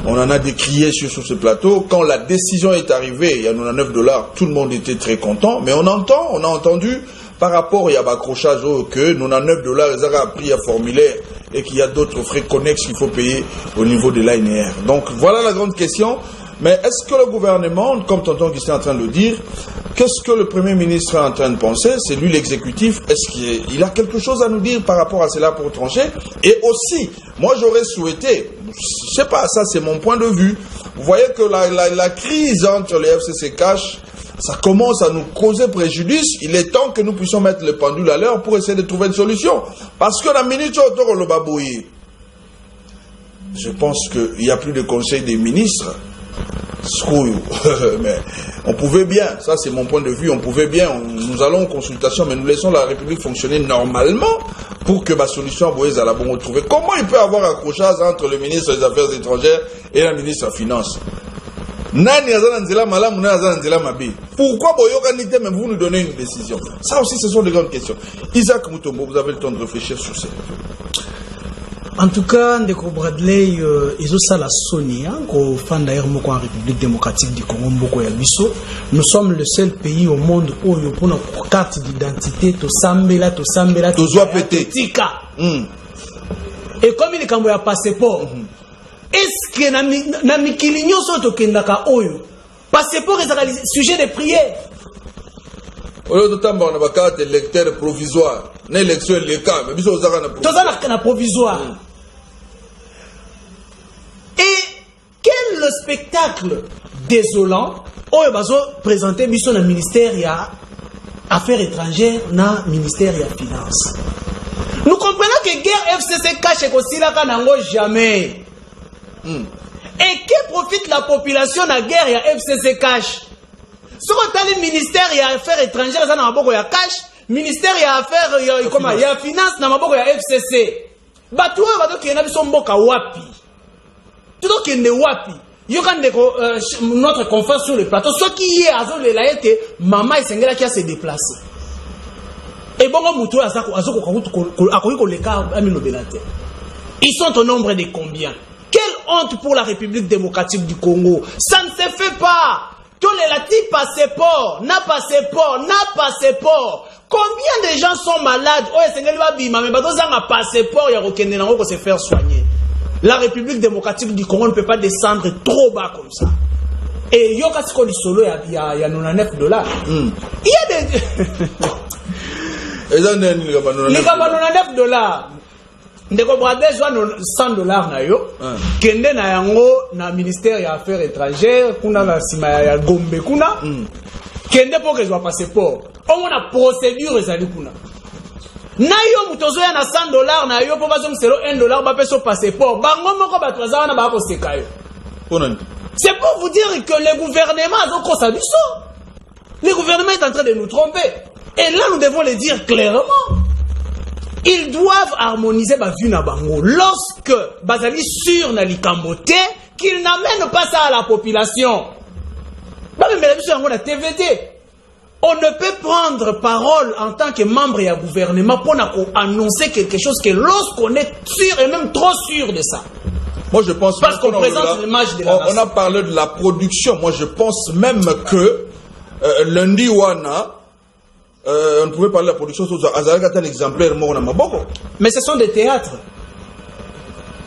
On en a décrié sur ce plateau. Quand la décision est arrivée, il y a $99, tout le monde était très content. Mais on a entendu, par rapport à l'accrochage que $99, ils ont appris à formulaire et qu'il y a d'autres frais connexes qu'il faut payer au niveau de l'ANR. Donc voilà la grande question. Mais est-ce que le gouvernement, comme tonton Augustin est en train de le dire, qu'est-ce que le Premier ministre est en train de penser? C'est lui l'exécutif. Est-ce qu'il a quelque chose à nous dire par rapport à cela pour trancher? Et aussi, moi j'aurais souhaité, je sais pas, ça c'est mon point de vue, vous voyez que la crise entre les FCC Cash, ça commence à nous causer préjudice. Il est temps que nous puissions mettre le pendule à l'heure pour essayer de trouver une solution. Parce que la minute autour le babouille, je pense qu'il n'y a plus de conseil des ministres. Mais on pouvait bien, ça c'est mon point de vue, on pouvait bien, nous allons en consultation, mais nous laissons la République fonctionner normalement pour que ma solution à la bonne retrouver. Comment il peut y avoir accrochage entre le ministre des Affaires étrangères et la ministre des Finances? Pourquoi Boyokanité, mais vous nous donnez une décision? Ça aussi, ce sont des grandes questions. Isaac Mutombo, vous avez le temps de réfléchir sur ça. En tout cas, Ndeko Bradley, ils ont ça la Sony, qu'au fan d'ailleurs, en République démocratique du Congo, nous sommes le seul pays au monde où il y a une carte d'identité, tout sambela, tout pété. Et comme il y a un passeport, est-ce que na mikili nyoso to kendaka oyo passeport est sujet de prière? Au lieu de on a carte électeur provisoire, l'élection est le cas, mais biso ozaka na provisoire. Et quel spectacle désolant oyo bazo présenter biso na ministère ya Affaires étrangères na ministère ya Finances. Nous comprenons que guerre FCC cache kosilaka nango jamais. Et que profite la population de la guerre ya FCC cash? Ce qu'on a le ministère ya Affaires étrangères, ça n'a pas de cash. Ministère ya Affaires ya Finances, n'a pas de FCC. Batou qui n'a pas mboka wapi. Tout donc qui ne wapi. Yo quand notre conférence sur le plateau, ce qui est à zone la que maman et Sengela qui a se déplacé. Et bon muto azako akoki le cas amino belate. Ils sont au nombre de combien? Quelle honte pour la République démocratique du Congo. Ça ne se fait pas. Tous les latifs passeport, n'a passeport. Combien de gens sont malades? Oh, c'est mais passeport, il y a aucun se faire soigner. La République démocratique du Congo ne peut pas descendre trop bas comme ça. Et il y a $99. Il y a des... Les $99. Ndeko Bradley joue $100 na yo. Kende na yango na ministère ya Affaires étrangères, kuna na sima ya Gombe kuna. Kende pour que soit passeport. On a procédure ezali kuna. Na yo mutozo ya na $100 na yo pour bazo mselo $1 ba peso passeport. Bango moko batwaza wana ba ko seka yo. C'est pour vous dire que le gouvernement a encore sa biso. Le gouvernement est en train de nous tromper. Et là nous devons le dire clairement. Ils doivent harmoniser ma vue na bango. Lorsque Bazali sur na likambote, qu'ils n'amènent pas ça à la population. On ne peut prendre parole en tant que membre et gouvernement pour annoncer quelque chose que lorsqu'on est sûr et même trop sûr de ça. Moi je pense parce qu'on présente l'image de la nation. On a parlé de la production. Moi je pense même que lundi wana on pouvait parler de la production azalaka un exemplaire moko na maboko. Mais ce sont des théâtres.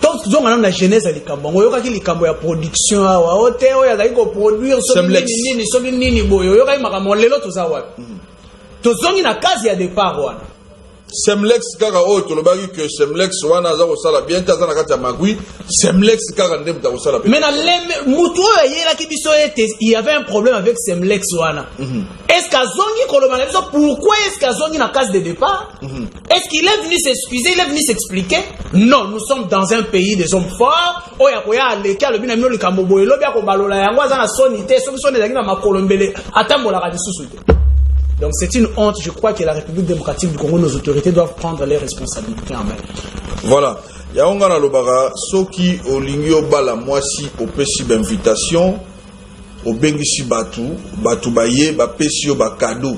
Donc on a la genèse à likambo. On yoka ki likambo ya production awa hôtel ya zali ko produire so nini boyo yoka makambo lelo to za wapi. To zongi na kazi ya départ wana. Semlex kaka o to lobaki que Semlex wana za ko sala bien ta na kati ya magui Semlex kaka ndem ta ko sala bien. Mais na le muto yela ki biso il y avait un problème avec Semlex wana. Est-ce qu'azongi kolomana biso pourquoi est-ce qu'azongi na case de départ? Est-ce qu'il est venu s'excuser, il est venu s'expliquer? Non, nous sommes dans un pays des hommes forts. Oya koya leka le binamino likambo boye lobi ko balola yango za na sonité soki sonné zangi na makolombele atambola ka disusu. Donc c'est une honte, je crois que la République démocratique du Congo, nos autorités doivent prendre les responsabilités en main. Voilà. Yaonga na lobara soki olingi obala mwasi opesi invitation obengisi batu baye bapesi yo ba cadeau.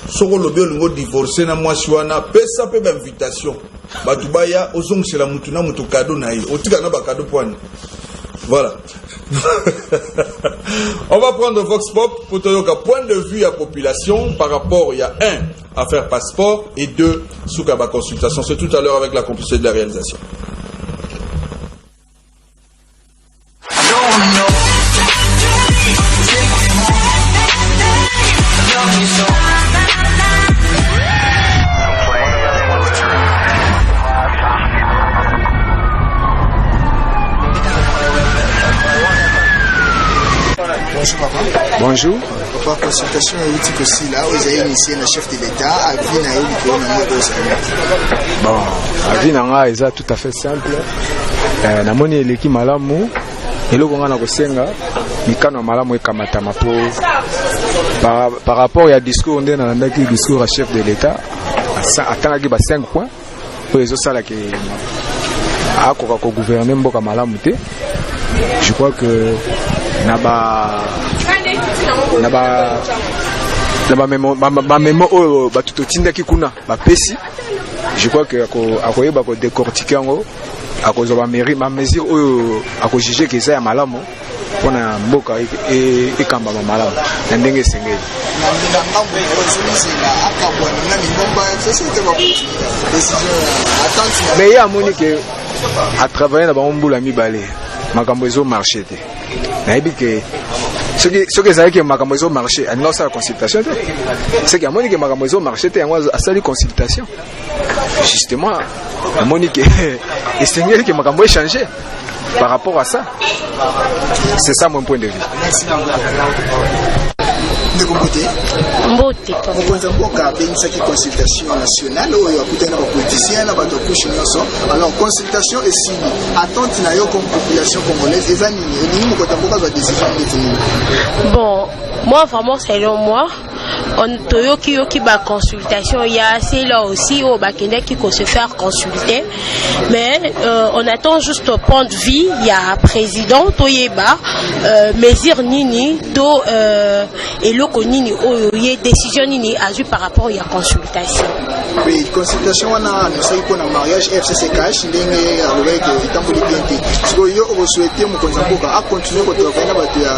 Soko lobi olingo divorcer na mwasi wana pesa pe invitation. Batu baya ozongisela mutu na mutu cadeau na ye. Otika na ba cadeau poani. Voilà. On va prendre Vox Pop pour te donner un point de vue à la population par rapport, il y a 1 à faire passeport et 2 sous Kaba consultation. C'est tout à l'heure avec la complicité de la réalisation. Bonjour papa. Bonjour. Papa, consultation est aussi là, vous avez initié le chef de l'État, à Vina et bon, à Vina, c'est tout à fait simple. Namoni eleki malamu, eloko nga na kosenga, mikano malamu ekamatama po par rapport à discours ndé na ndaki discours à chef de l'État, atangaki ba 5 points pour les osala ke akoka ko gouverner mboka malamu te. Je crois que memo oyo batutotindaki kuna bapesi je crois que akoyeba ko décortiquer ngo akozwa ba mesure oyo akojuger que ça ya malamu pona mboka ekamba malamu na ndenge esengeli mais ya moni que à travailler na bambula mibale makambo ezo marché te nayebi ke soki ezali ke makambo ezo marché aninga osala consultation te soki amoni ke makambo ezo marché te yango asali consultation justement amoni ke esengeli ke makambo échangé par rapport à ça. C'est ça mon point de vue. Merci. Mbote mokonzi mboka abengisaki consultation nationale oyo akutani na bapoliticien na bato kushe nyonso. Alors consultation esili attente na yo comme population congolaise eza nini olingi mokonzi mboka azwa décision neti nini? Bon, moi vraiment selon moi on toyoki ba consultation il y a c'est là aussi au bakende qui faut se faire consulter mais on attend juste au point de vue il y a président toyeba mesure nini to eloko nini oyo ye décision nini a vu par rapport il y a consultation. Oui, consultation wana nous sai pour na mariage FCC cash ndenge alobaki itambuli bien te. Parce que yo o souhaiter mokonzi mboka a continuer ko travailler na bato ya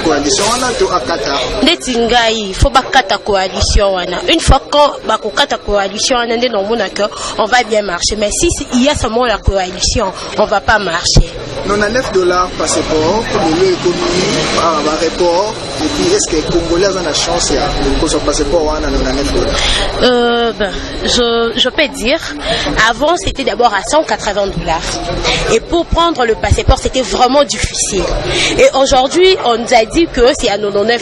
coalition wana to akata. Ndeti ngai faut bakata coalition wana. Une fois qu'on ba kokata coalition wana ndé non mona que on va bien marcher mais si il y a seulement la coalition, on va pas marcher. $99 passeport pour l'économie par rapport et puis est-ce que les Congolais ont la chance pour son passeport wana $99? Ben, je peux dire, avant c'était d'abord à $180 et pour prendre le passeport c'était vraiment difficile. Et aujourd'hui on nous a dit que c'est à $99.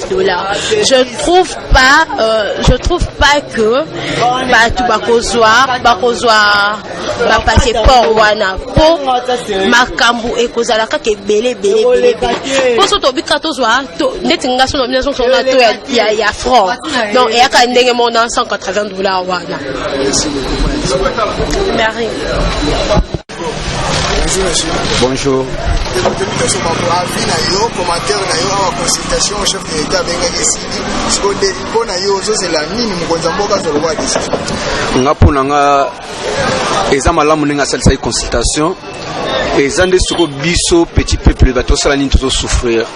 Je trouve pas que tu bakozwa passeport wana pour makambu ekozala kaka belé poso to bikatozwa to netinga so nomination so na to ya franc donc et aka ndenge mona $180 wana. Merci. Bonjour. Commentaire na consultation au chef de l'État benga esili parce que pour na yo zo c'est la nini mokonzi mboka zo lwa décision nga pona nga eza malamu ninga salisa consultation et zande soko biso petit peuple bato sala nini to souffrir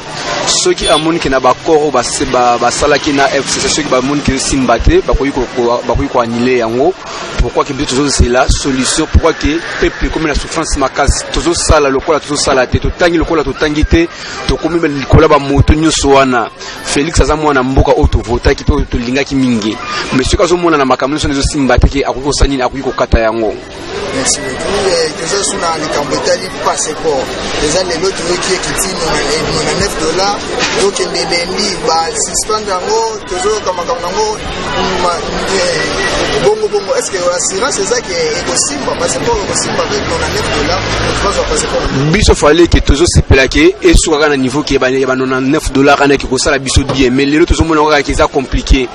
ceux qui amoni que na ba koro ba sala qui na FCC ceux qui ba moni que simbate ba ko annuler yango pourquoi que biso c'est la solution pourquoi que peuple comme la souffrance makasi to sala lokola to sala te to tangi lokola to tangi te to komi ba likola ba moto nyoso wana Félix azamu na mboka auto vota ki to linga ki mingi mais ceux qui zo mona na makamno so nezo simbate ki akuko sanini akuko kata yango. Merci beaucoup. Déjà sur les cambetali passeport. Déjà les autres qui est $9 donc les lundi bah suspendre yango toujours comme bongo est-ce que l'assurance c'est ça qui est possible passeport possible avec $9 passeport. Biso fallait que toujours se pelake et sur un niveau qui est ba $9 ana ki ko sala biso bien mais les autres mona ka ki ça compliqué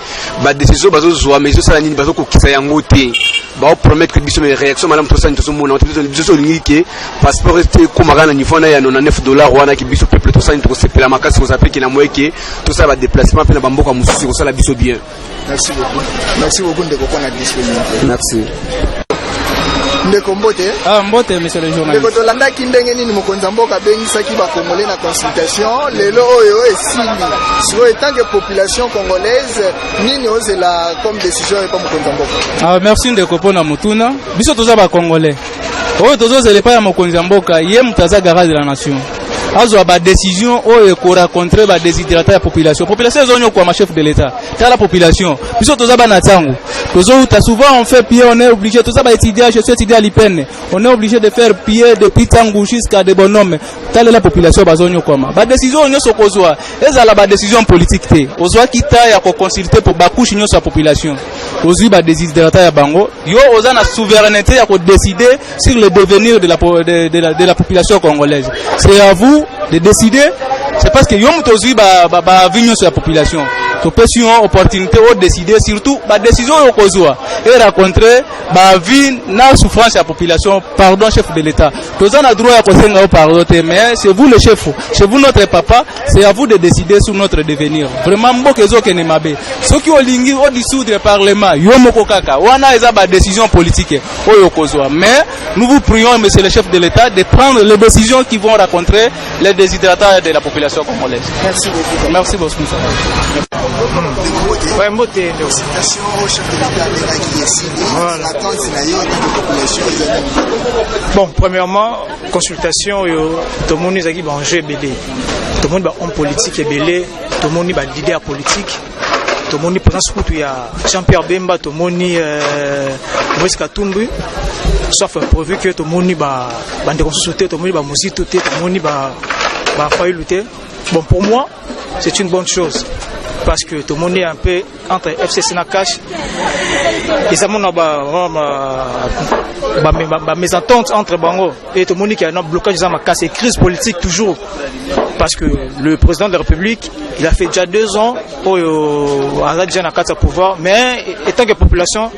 ba décision bazo zo mais ça nini bazo ko kisa yango te ba promettre que biso mes réactions madame tosani tosomona biso lingi passeport était comme à niveau na ya $9 wana ki biso peuple tosani to sepela makasi ko sape ki na moyeke tout ça va déplacement pe na bamboka mususu ko sala biso bien. Merci beaucoup de comprendre disponible. Merci. Ndeko Mbote. Ah Mbote monsieur le journaliste. Ndeko tolanda kindenge nini mokonza mboka bengisaki ba congolais na consultation lelo oyo esili sur tant que population congolaise nini ozela comme décision et pas mokonza mboka. Ah merci ndeko pona mutuna biso toza ba congolais oyo tozozela pa ya mokonza mboka ye mutaza garage de la nation azwa ba décision oyo ko rencontrer ba déshydrater la population zonyo kwa chef de l'état ta la population biso toza ba na tango tozo ta souvent on fait pied on est obligé toza ba étudier je suis étudiant à l'IPN on est obligé de faire pied depuis tango jusqu'à des bonhommes ta la population bazonyo kwa ba décision onyo sokozwa ezala ba décision politique te ozwa kita ya ko consulter pour ba couche nyoso la population ozwi ba déshydrater ya bango yo oza na souveraineté ya ko décider sur le devenir de la population congolaise c'est à vous de décider c'est parce que yom tozui ba vigno sur la population to peut opportunité de décider surtout ba décision au kozwa et rencontrer ba vie na souffrance la population pardon chef de l'état toza na droit ya kosenga pardon mais c'est vous le chef c'est vous notre papa c'est à vous de décider sur notre devenir vraiment mboka ezoke ne mabe ceux qui olingi au dissoudre le parlement yo moko kaka wana eza ba décision politique oyo kozwa mais nous vous prions monsieur le chef de l'état de prendre les décisions qui vont rencontrer les déshydrateurs de la population congolaise. Merci beaucoup. Merci beaucoup. Ouais, Mbote, consultation au chef de l'État qui est signé. L'attente c'est bon, premièrement, consultation, tout le monde est qui enjeu belé. Tout le monde est homme politique et belé. Tout le monde est leader politique. Tout le monde est présent surtout il y a Jean-Pierre Bemba, tout le monde est Moïse Katumbi. Sauf pourvu que tout le monde est de consulter, tout le monde est musique, tout le monde est failli lutter. Bon, pour moi, c'est une bonne chose. Parce que tout le monde est un peu entre FCC Nakash. Les amants mes attentes entre Bango et tout le monde qui a un blocage dans ma casse et crise politique toujours. Parce que le président de la République, il a fait déjà 2 ans à la pouvoir, mais étant que la population,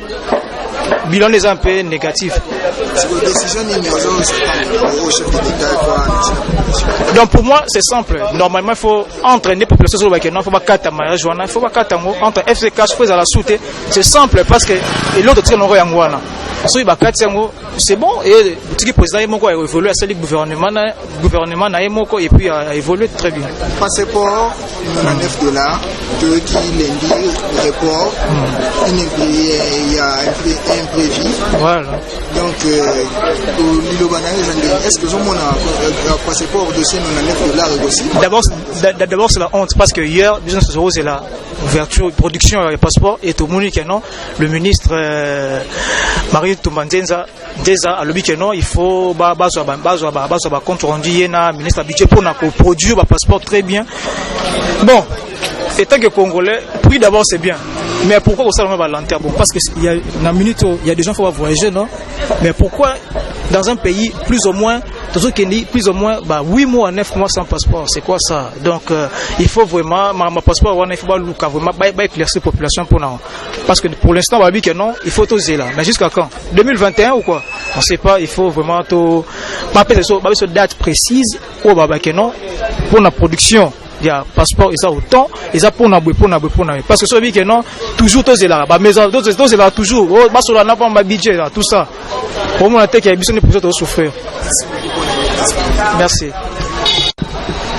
bilan est un peu négatif. Donc pour moi c'est simple. Normalement il faut entraîner la population sur le bac. Il faut pas quatre mariage, il faut pas quatre entre FCK, faut à la soute. C'est simple parce que l'autre tire n'aurait yangwana. C'est bon et le président a évolué à le gouvernement a évolué et puis a évolué très bien. Passeport $9 qui lundi report il y a un prévu. Voilà. Donc est-ce que un passeport dossier $9 aussi? D'abord c'est la honte parce que hier Business Zero c'est la ouverture production des passeports et tout le monde qui non le ministre Marie Tumbanzenza déjà à l'objet que non il faut compte rendu na ministre budget pour produire un passeport très bien. Bon, étant que Congolais, puis d'abord c'est bien. Mais pourquoi on s'en va l'enterre? Bon, parce que il y a une minute, il y a des gens qui vont voyager, non? Mais pourquoi dans un pays plus ou moins 8 mois, 9 mois sans passeport? C'est quoi ça? Donc il faut vraiment, ma passeport, il faut vraiment éclaircir la population pour nous. Parce que pour l'instant, on va dire que non, il faut tout là. Mais jusqu'à quand? 2021 ou quoi? On ne sait pas, il faut vraiment tout. Pas une date précise pour la production. Il y a passeport, ils ont autant, ils ont pour parce que ce qui est non, toujours tous là, mais d'autres là toujours, sur la nappe, budget là, tout ça. Au moins, il y a besoin de souffrir. Merci.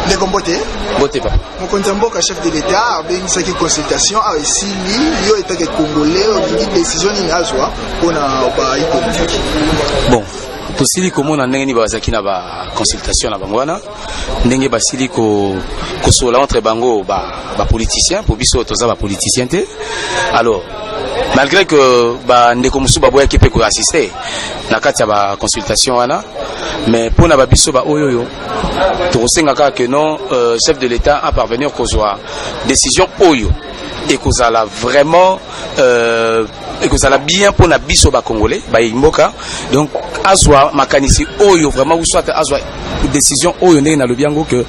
Les combotés. Boté pas. Mon contemporain chef de l'État a bien une consultation à ici, lui, État congolais, une décision in Azwa pour la politique. Bon. Tosili komona ndenge ni bazaki na ba consultation na bangwana ndenge basili ko sola entre bango ba politiciens pour biso toza ba politiciens te. Alors malgré que ba ndeko musu ba boya kepe ko assister na kati ya ba consultation wana mais pour na ba biso ba oyoyo to senga ka que non chef de l'État a parvenir kozwa décision oyo et kozala vraiment et que ça l'a bien pour na biso ba congolais ba imboka donc azwa makanisi oyo vraiment ou soit azwa décision oyo ndenge na lobiango que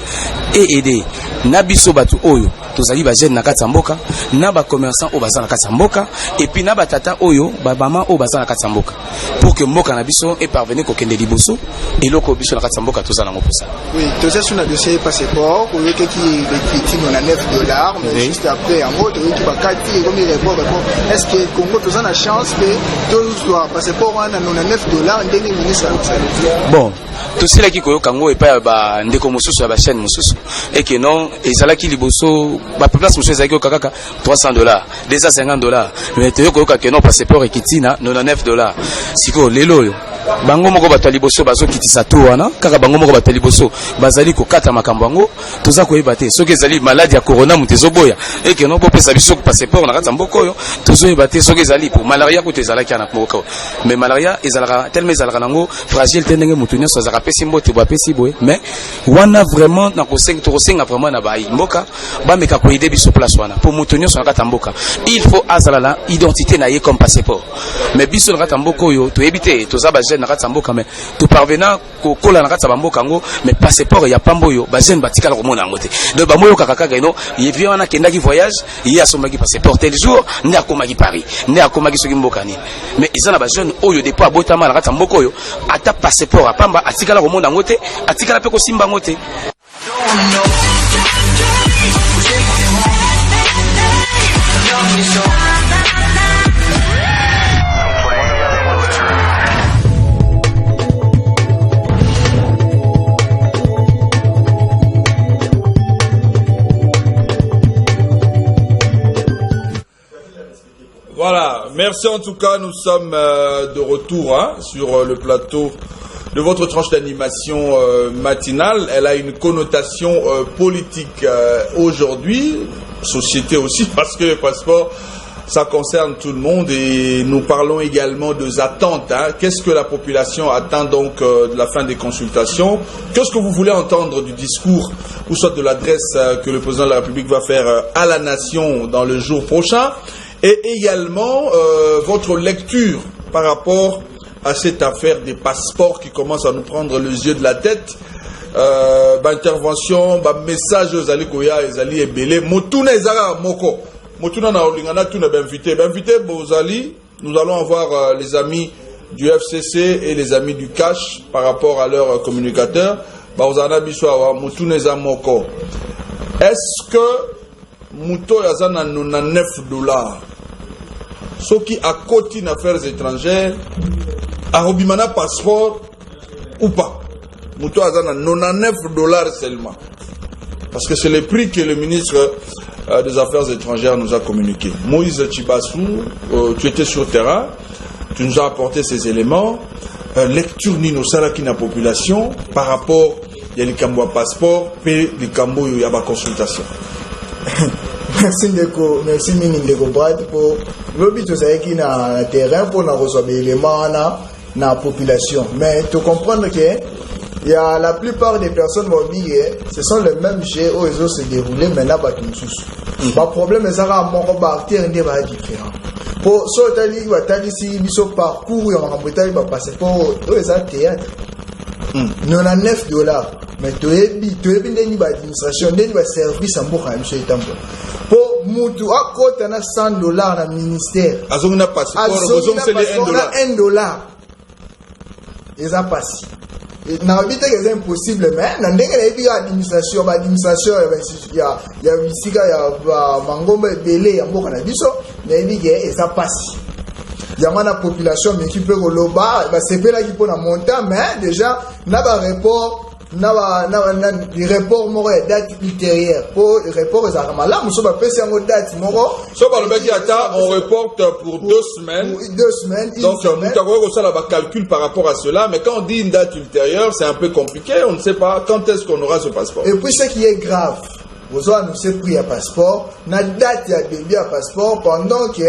et aider na biso batu oyo tozali ba jeune na kati ya mboka na ba commerçant o baza na kati ya mboka et puis na ba tata oyo ba mama o baza na kati ya mboka pour que mboka na biso et parvenir ko kende liboso et loko biso na kati ya mboka tozala ngo pour ça. Oui, tozali sur le dossier passeport ou qui victime on a $9 mais oui. Juste après en gros qui va kati comme il répond est-ce que Congo tozana na chance que tous doit passeport on a $9 ndenge ministre bon tout cela qui koyo kango et pas ba ndeko mususu ya ba chaîne mususu et que non ezala ki liboso ba place mususu ezaki kaka $300 déjà $50 mais te koyo ka que non passeport ekitina $99 siko lelo yo bango moko bato liboso bazo kitisa to wana kaka bango moko bato liboso bazali ko kata makambo ngo toza ko yebate soki ezali maladie ya corona mutezo boya et que non po pesa biso passeport na kata mboko yo tozo yebate soki ezali pour malaria ko tezala kana mboko mais malaria ezalaka tellement ezalaka nango fragile tendenge mutunya so zaka pesi mbote ba pesi boye mais wana vraiment na ko senga to senga vraiment na ba mboka ba meka ko aider biso place wana pour mutunya so na kata mboka il faut azala identité na ye comme passeport mais biso na kata mboko yo to ebite toza ba na kati mboka mais tout parvenant ko kola na kati mboka ngo mais passeport ya pambo yo ba jeune batikala ko mona ngote donc ba moyo kaka kaka ino ye vient na kenda ki voyage ye asomaki passeport tel jour ndi akomaki Paris ndi akomaki soki mboka ni mais izana ba jeune oyo depuis abotama na kati mboka yo ata passeport apamba atikala ko mona ngote atikala pe ko simba ngote. Voilà, merci en tout cas, nous sommes de retour sur le plateau de votre tranche d'animation matinale. Elle a une connotation politique aujourd'hui, société aussi, parce que le passeport, ça concerne tout le monde et nous parlons également des attentes. Qu'est-ce que la population attend donc de la fin des consultations? Qu'est-ce que vous voulez entendre du discours ou soit de l'adresse que le président de la République va faire à la nation dans le jour prochain? Et également votre lecture par rapport à cette affaire des passeports qui commence à nous prendre les yeux de la tête. Intervention, message aux Ali Koya et Ali Ebele. Motuna Ezara Moko. Motuna na Olingana, tu n'as pas invité. Invité Bozali, nous allons avoir les amis du FCC et les amis du Cash par rapport à leurs communicateurs. Baozana Biswawa, Motuna Ezara Moko. Est-ce que Mouto Yazana $9 ce qui a côté d'affaires étrangères a Robimana passeport ou pas? Mouto Yazana $99 seulement. Parce que c'est le prix que le ministre des Affaires étrangères nous a communiqué. Moïse Chibassou, tu étais sur terrain, tu nous as apporté ces éléments. Lecture Nino Salakina population par rapport à les Cambois passeport et les Cambois Yaba consultation. Merci Ndeko, merci Mini Ndeko Brad pour l'objet de ça qui na terrain pour nous recevoir les éléments na population. Mais tu comprends que il y a la plupart des personnes vont dire ce sont les mêmes jeux où ils ont se déroulé mais là pas tout sous. Le problème c'est ça mon partir est différent. Pour ce tali va tali si biso parcours ya mambotali ba passeport eux ça théâtre. $99 mais tu es bien dans l'administration, dans le service en Bourg, monsieur Etambo. Pour Moutou, à côté, on a $100 dans le ministère. Azong n'a pas $1. Ils ont passé. Na habite que c'est impossible mais na ndenge na yebi administration il y a misika ya mangombe belé ya mboka na biso na yebi que ça passe. la population mais qui peut roloba c'est pas là qui peut la monter mais déjà n'a pas report les reports moraient date ultérieure pour les reports les armes là nous sommes pas passé en date moro so par le mec on reporte pour 2 semaines donc nous avons un calcul par rapport à cela mais quand on dit une date ultérieure c'est un peu compliqué on ne sait pas quand est-ce qu'on aura ce passeport et puis ce qui est grave vous avez annoncé prix à passeport na date ya début à passeport pendant que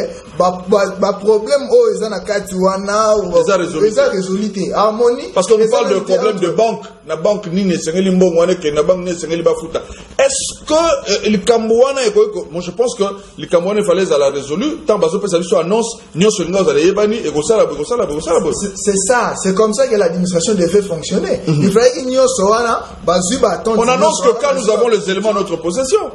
problème ils ont na katiwana ou ils ont résolu harmonie parce qu'on nous parle de problème de banque na banque ni ne sengeli mbongo wana ke na banque ne sengeli bafuta est-ce que le Cambouana moi je pense que le Cambouana il fallait la résolu tant bazo pesa biso annonce nyonso linga za yebani et gosala c'est ça c'est comme ça que l'administration devait fonctionner il fallait que nyonso wana bazu ba attendre on annonce que quand nous avons les éléments à notre possession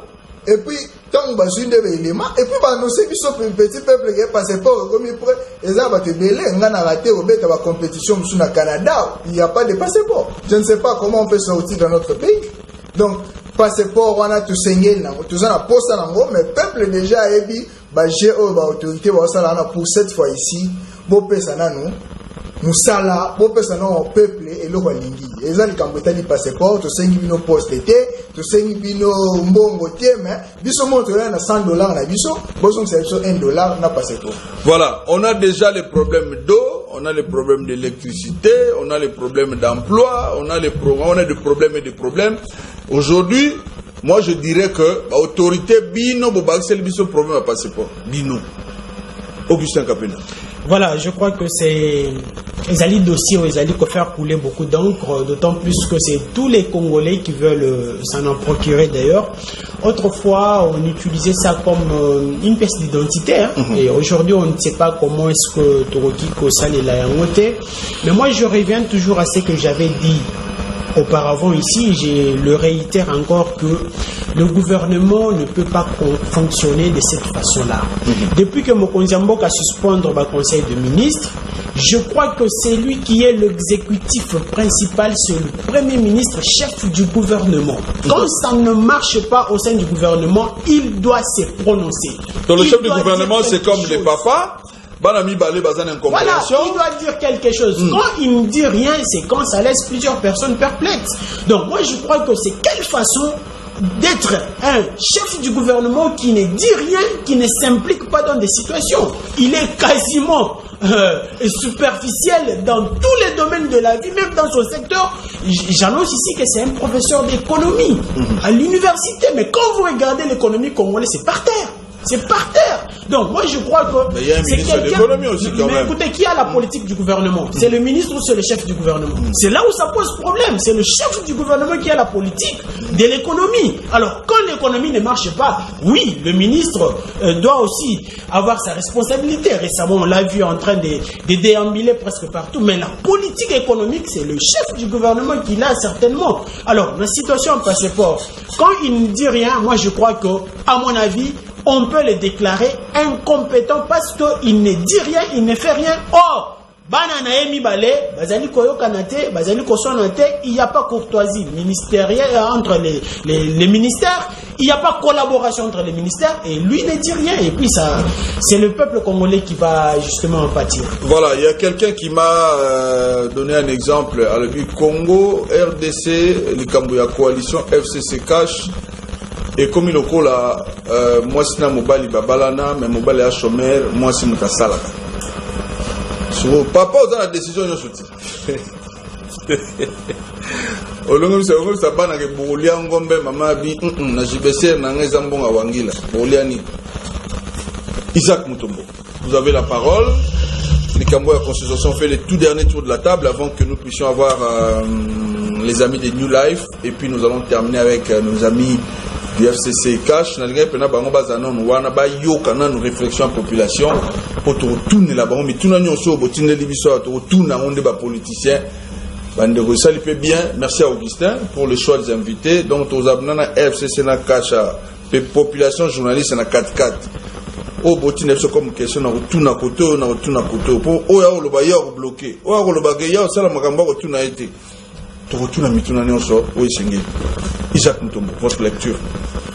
et puis tant bazu des éléments et puis ba annoncer biso petit peuple qui est passé pour comme prêt et ça va te belé ngana raté au beta ba compétition musu na Canada il n'y a pas de passeport je ne sais pas comment on peut sortir dans notre pays donc passeport on a tout saigné là tout ça na poste nango mais peuple déjà ebi ba GO ba autorité ba sala na pour cette fois ici bo pesa nanu nous sala bo pesa non peuple et le walingi et ça le kambota di passeport tout saigné bino poste été tout saigné bino mbongo tie mais biso monte na $100 na biso boson c'est $1 na passeport. Voilà, on a déjà les problèmes d'eau, on a les problèmes d'électricité, on a les problèmes d'emploi, on a des problèmes et des problèmes. Aujourd'hui, moi je dirais que l'autorité bino bobaxel biso problème à passeport bino. Augustin Kapena. Voilà, je crois que c'est les dossiers où ils allaient faire couler beaucoup d'encre, d'autant plus que c'est tous les Congolais qui veulent s'en en procurer d'ailleurs. Autrefois, on utilisait ça comme une pièce d'identité, hein, et aujourd'hui, on ne sait pas comment est-ce que Toroki Kosal est là. Mais moi, je reviens toujours à ce que j'avais dit auparavant ici, je le réitère encore que le gouvernement ne peut pas fonctionner de cette façon-là. Depuis que Mokonzi Mboka a suspendu le conseil de ministres, je crois que c'est lui qui est l'exécutif principal, c'est le premier ministre chef du gouvernement. Quand ça ne marche pas au sein du gouvernement, il doit se prononcer. Donc le chef du gouvernement, c'est comme les papas. Voilà, il doit dire quelque chose. Quand il ne dit rien, c'est quand ça laisse plusieurs personnes perplexes. Donc moi je crois que c'est quelle façon d'être un chef du gouvernement qui ne dit rien, qui ne s'implique pas dans des situations. Il est quasiment superficiel dans tous les domaines de la vie, même dans son secteur. J'annonce ici que c'est un professeur d'économie à l'université, mais quand vous regardez l'économie congolaise, c'est par terre. C'est par terre. Donc moi je crois que mais il y a un ministre de l'économie aussi quand même. Écoutez, qui a la politique du gouvernement? C'est le ministre ou c'est le chef du gouvernement? C'est là où ça pose problème. C'est le chef du gouvernement qui a la politique de l'économie. Alors quand l'économie ne marche pas, oui, le ministre doit aussi avoir sa responsabilité. Récemment on l'a vu en train de déambuler presque partout. Mais la politique économique, c'est le chef du gouvernement qui l'a certainement. Alors la situation en passeport, quand il ne dit rien, moi je crois que, à mon avis, on peut le déclarer incompétent parce qu'il ne dit rien, il ne fait rien. Or, il n'y a pas courtoisie ministérielle entre les ministères, il n'y a pas collaboration entre les ministères et lui ne dit rien. Et puis ça, c'est le peuple congolais qui va justement en pâtir. Voilà, il y a quelqu'un qui m'a donné un exemple. À le Congo, RDC, les Cambouya coalition, FCC Cash. Et comme il est là, moi c'est un mobile babalana, mais mobile est chômeur, moi c'est mutasala. So papa dans la décision de soutien. Olongo ça bana ke bolia ngombe mama bi na JBC na ngeza mbonga wangila. Bolia ni Isaac Mutombo. Vous avez la parole. Les Cambouya Constitution fait le tout dernier tour de la table avant que nous puissions avoir les amis de New Life et puis nous allons terminer avec nos amis du FCC Cash. Nous avons une réflexion en population pour retourner là-bas. Mais tout le monde est politicien. Bien. Merci à Augustin pour le choix des invités. Donc, nous avons FCC Cash, la population journaliste na 4-4. Au botin comme question na retourna côté pour o le bailleur bloqué o le bagaya ça la makamba retourna été to retourna mituna nyonso o esengeli. Isaac Mutombo, votre lecture.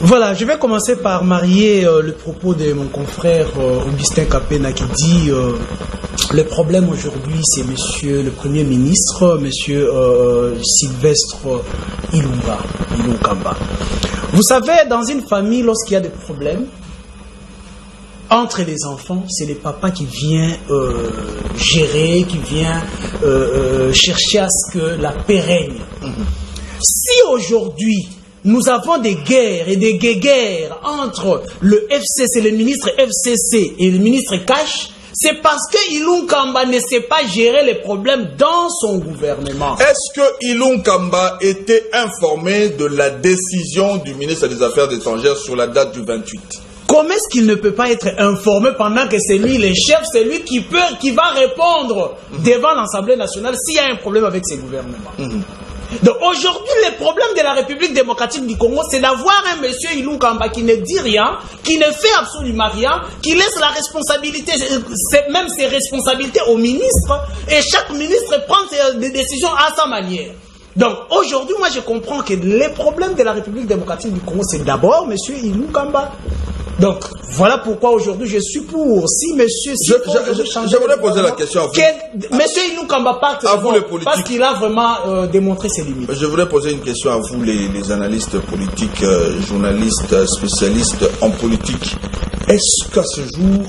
Voilà, je vais commencer par marier le propos de mon confrère Augustin Kapena qui dit Le problème aujourd'hui, c'est monsieur le Premier ministre, monsieur Sylvestre Ilunkamba. Vous savez, dans une famille, lorsqu'il y a des problèmes, entre les enfants, c'est le papa qui vient gérer, qui vient chercher à ce que la paix règne. Si aujourd'hui, nous avons des guerres et des guéguerres entre le FCC, le ministre FCC et le ministre Cash, c'est parce que Ilunkamba ne sait pas gérer les problèmes dans son gouvernement. Est-ce que Ilunkamba était informé de la décision du ministre des Affaires étrangères sur la date du 28? Comment est-ce qu'il ne peut pas être informé pendant que c'est lui le chef, c'est lui qui va répondre devant l'Assemblée nationale s'il y a un problème avec ses gouvernements? Donc aujourd'hui, le problème de la République démocratique du Congo, c'est d'avoir un monsieur Ilunkamba qui ne dit rien, qui ne fait absolument rien, qui laisse la responsabilité, même ses responsabilités au ministre, et chaque ministre prend des décisions à sa manière. Donc aujourd'hui, moi je comprends que les problèmes de la République démocratique du Congo, c'est d'abord monsieur Ilunkamba. Donc, voilà pourquoi aujourd'hui je suis pour. Si monsieur... Je voudrais poser la question à vous. Monsieur Ilunkamba parte à vous les politiques. Parce qu'il a vraiment démontré ses limites. Je voudrais poser une question à vous les analystes politiques, journalistes, spécialistes en politique. Est-ce qu'à ce jour,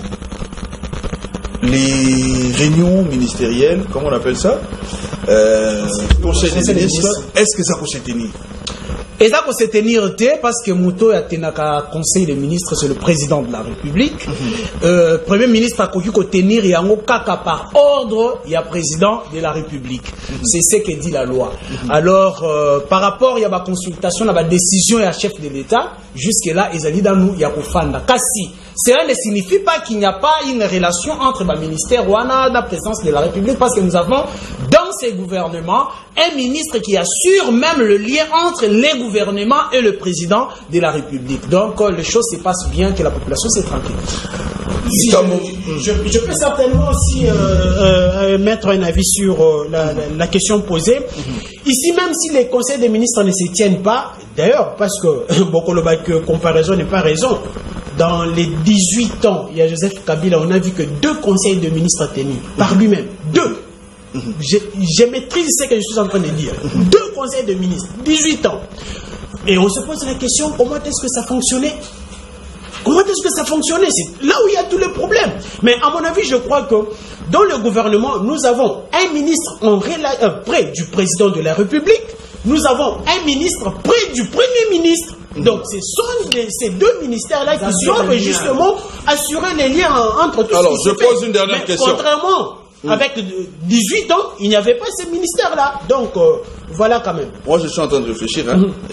les réunions ministérielles, comment on appelle ça, conseil des ministres, est-ce que ça peut se tenir? Et ça peut se tenir parce que Mouto a tenu un conseil des ministres, c'est le président de la République. Premier ministre a connu tenir yango kaka par ordre, il y a président de la République. C'est ce que dit la loi. Alors, par rapport, il y a ma consultation, la décision et à chef de l'État, jusque là, ils ont dit dans nous, il y a Koufanda. Kassi, cela ne signifie pas qu'il n'y a pas une relation entre le ministère ou la présidence de la République, parce que nous avons dans ces gouvernements un ministre qui assure même le lien entre les gouvernements et le président de la République. Donc les choses se passent bien, que la population s'est tranquille. Si je peux certainement aussi mettre un avis sur la question posée. Ici, même si les conseils des ministres ne se tiennent pas, d'ailleurs, parce que beaucoup de comparaison n'est pas raison. Dans les 18 ans, il y a Joseph Kabila, on a vu que 2 conseils de ministres tenus par lui-même. 2. Je maîtrise ce que je suis en train de dire. 2 conseils de ministres, 18 ans. Et on se pose la question, comment est-ce que ça fonctionnait? Comment est-ce que ça fonctionnait? C'est là où il y a tous les problèmes. Mais à mon avis, je crois que dans le gouvernement, nous avons un ministre près du président de la République. Nous avons un ministre près du Premier ministre. Donc, ce sont ces 2 ministères-là qui doivent justement assurer les liens entre tous. Alors, je pose une dernière question. Contrairement avec 18 ans, il n'y avait pas ces ministères-là. Donc, voilà quand même. Moi, je suis en train de réfléchir.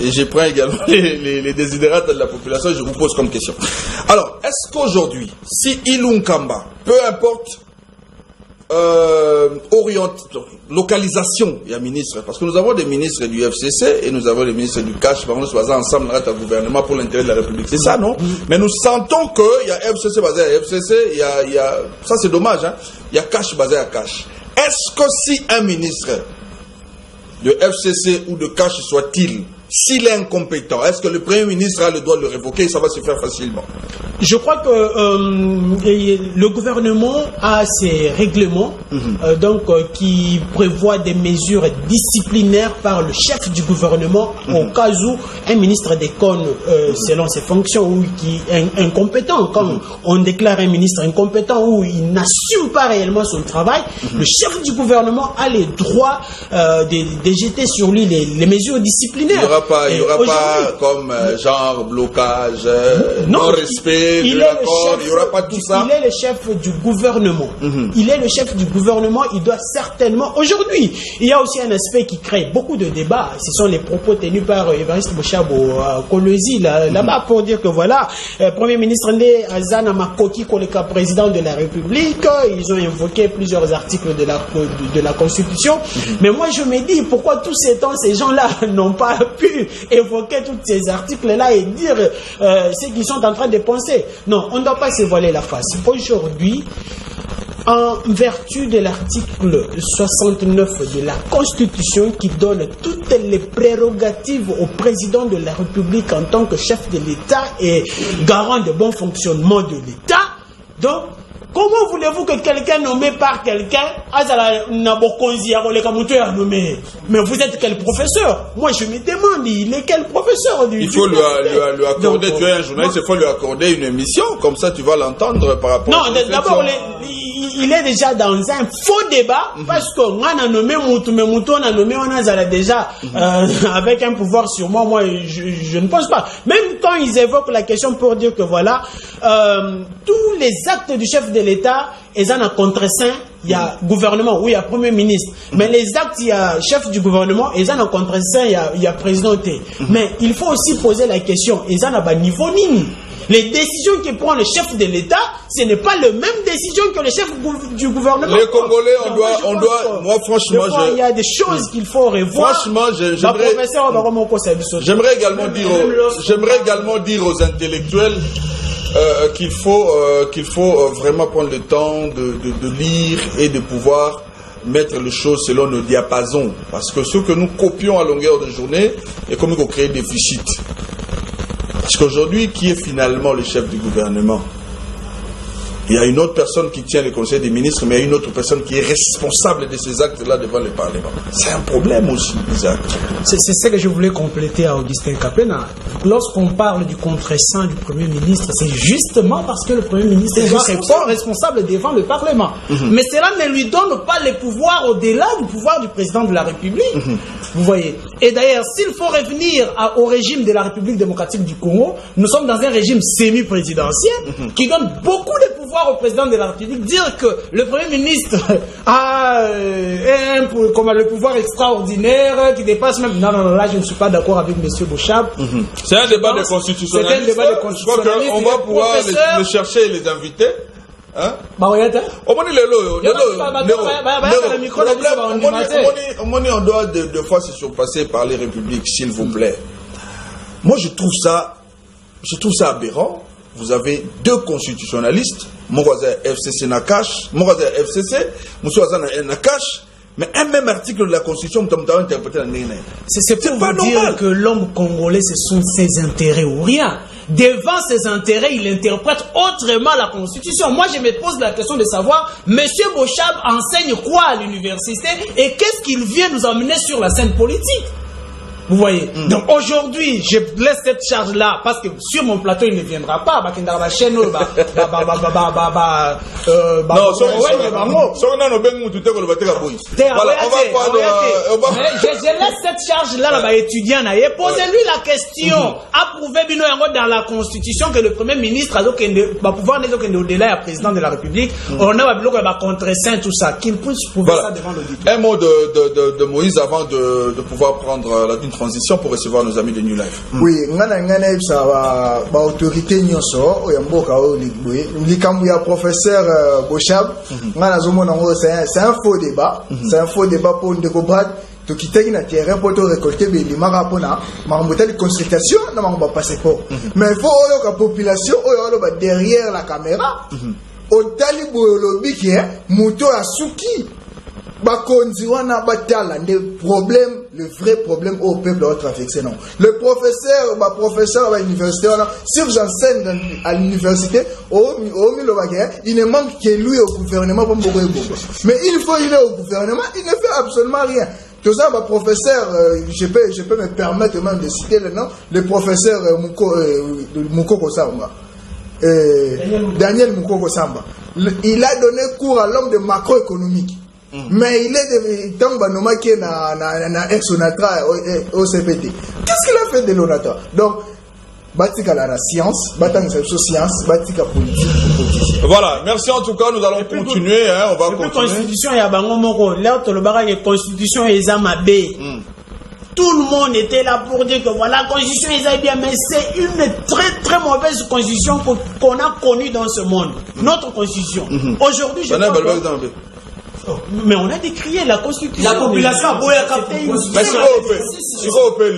Et je prends également les désidérates de la population et je vous pose comme question. Alors, est-ce qu'aujourd'hui, si Ilunkamba, peu importe, localisation, il y a ministre, parce que nous avons des ministres du FCC et nous avons des ministres du CACH, par exemple, ensemble, dans un gouvernement pour l'intérêt de la République. C'est ça, non? Mais nous sentons qu'il y a FCC basé à FCC, il y a ça c'est dommage, il y a CACH basé à CACH. Est-ce que si un ministre de FCC ou de CACH soit-il, s'il est incompétent, est-ce que le Premier ministre a le droit de le révoquer et ça va se faire facilement? Je crois que le gouvernement a ses règlements qui prévoient des mesures disciplinaires par le chef du gouvernement au cas où un ministre déconne selon ses fonctions ou qui est incompétent. Quand on déclare un ministre incompétent ou il n'assume pas réellement son travail, le chef du gouvernement a les droits de jeter sur lui les mesures disciplinaires. Il n'y aura pas comme genre blocage, non-respect. Il n'y aura pas tout ça. Il est le chef du gouvernement. Il est le chef du gouvernement. Il doit certainement. Aujourd'hui, il y a aussi un aspect qui crée beaucoup de débats. Ce sont les propos tenus par Évariste Bochabo Kolwezi là-bas pour dire que voilà, Premier ministre Ndé Azana Makoki Koleka, président de la République, ils ont invoqué plusieurs articles de la Constitution. Mais moi, je me dis pourquoi tous ces temps, ces gens-là n'ont pas pu évoquer tous ces articles-là et dire ce qu'ils sont en train de penser. Non, on ne doit pas se voiler la face. Aujourd'hui, en vertu de l'article 69 de la Constitution qui donne toutes les prérogatives au président de la République en tant que chef de l'État et garant de bon fonctionnement de l'État, donc Comment voulez-vous que quelqu'un nommé par quelqu'un, mais vous êtes quel professeur? Moi je me demande, il est quel professeur Il faut lui accorder, tu es un journaliste, il faut lui accorder une émission, comme ça tu vas l'entendre par rapport à... Non, d'abord, il est déjà dans un faux débat, parce qu'on a nommé Moutou, mais Moutou on a nommé, on a déjà avec un pouvoir sur moi, je ne pense pas. Même quand ils évoquent la question pour dire que voilà, tous les actes du chef de l'État, ils ont un contre-saint, il y a gouvernement, oui, il y a premier ministre. Mais les actes, il y a chef du gouvernement, ils ont un contre-saint, il y a président. Mais il faut aussi poser la question, ils ont un niveau nini. Les décisions que prend le chef de l'État, ce n'est pas la même décision que le chef du gouvernement. Les Congolais, on doit, moi franchement, il y a des choses qu'il faut revoir. Franchement, j'aimerais également dire aux intellectuels qu'il faut vraiment prendre le temps de lire et de pouvoir mettre les choses selon nos diapasons. Parce que ce que nous copions à longueur de journée est comme qu'on crée des déficits. Parce qu'aujourd'hui, qui est finalement le chef du gouvernement? Il y a une autre personne qui tient le conseil des ministres, mais il y a une autre personne qui est responsable de ces actes-là devant le Parlement. C'est un problème aussi, les actes. C'est ce que je voulais compléter à Augustin Kapena. Lorsqu'on parle du contre-saint du Premier ministre, c'est justement parce que le Premier ministre est responsable devant le Parlement. Mais cela ne lui donne pas le pouvoir au-delà du pouvoir du président de la République. Vous voyez. Et d'ailleurs, s'il faut revenir au régime de la République démocratique du Congo, nous sommes dans un régime semi-présidentiel qui donne beaucoup de pouvoir au président de la République. Dire que le Premier ministre a le pouvoir extraordinaire qui dépasse même... Non, là je ne suis pas d'accord avec M. Bouchab. C'est un débat de constitutionnalisme. C'est un débat de constitutionnalisme. On va pouvoir le chercher et les inviter. Hein? On doit deux fois se surpasser par les républiques, s'il vous plaît. Moi, je trouve ça aberrant. Vous avez deux constitutionnalistes, mon voisin FCC Nakash, mon voisin FCC, mon voisin Nakash, mais un même article de la Constitution, interprété en Néné. C'est pour vous dire que l'homme congolais, ce sont ses intérêts ou rien. Devant ses intérêts, il interprète autrement la Constitution. Moi, je me pose la question de savoir, M. Bochab enseigne quoi à l'université et qu'est-ce qu'il vient nous emmener sur la scène politique? Vous voyez. Donc aujourd'hui, je laisse cette charge-là parce que sur mon plateau, il ne viendra pas. Je laisse cette charge-là étudiant. Posez-lui la question. Approuvez dans la Constitution que le Premier ministre va pouvoir au-delà du président de la République. On a contre-saint tout ça. Qu'il puisse prouver ça devant l'auditoire. Un mot de Moïse avant de pouvoir prendre la transition pour recevoir nos amis de New Life. Oui, autorité nyonso oyamboka oligboye likambu ya professeur Bochab ngana zomona c'est un faux débat, c'est un faux débat pour ndeko Brad to kitaki na terrain pour récolter des mara pona makambo de consultation na makambo passeport. Mais il faut oyo ka population oyo ba derrière la caméra otali boyolobi ki muto asuki bakonzi wana batala des problèmes, le vrai problème au peuple à traverser non. Le professeur à l'université, si vous enseignez à l'université, il ne manque que lui au gouvernement pour beaucoup. Mais une fois il est au gouvernement, il ne fait absolument rien. Tout ça, professeur, je peux me permettre même de citer le nom, le professeur Moukoko Samba. Daniel Moukoko Samba. Il a donné cours à l'homme de macroéconomique. Mais il est tant banoma qui est na ex-onatra au CPT. Qu'est-ce qu'il a fait de l'onatra? Donc, batika la science, batang science, batika politique. Voilà, merci en tout cas, nous allons continuer, on va continuer. Constitution ya bango moko, l'autre le barrage constitution ezamabe. Tout le monde était là pour dire que voilà, la constitution est bien, mais c'est une très très mauvaise constitution qu'on a connue dans ce monde. Notre constitution. Aujourd'hui, je Mais on a décrié la constitution. La population a beau mais si vous faites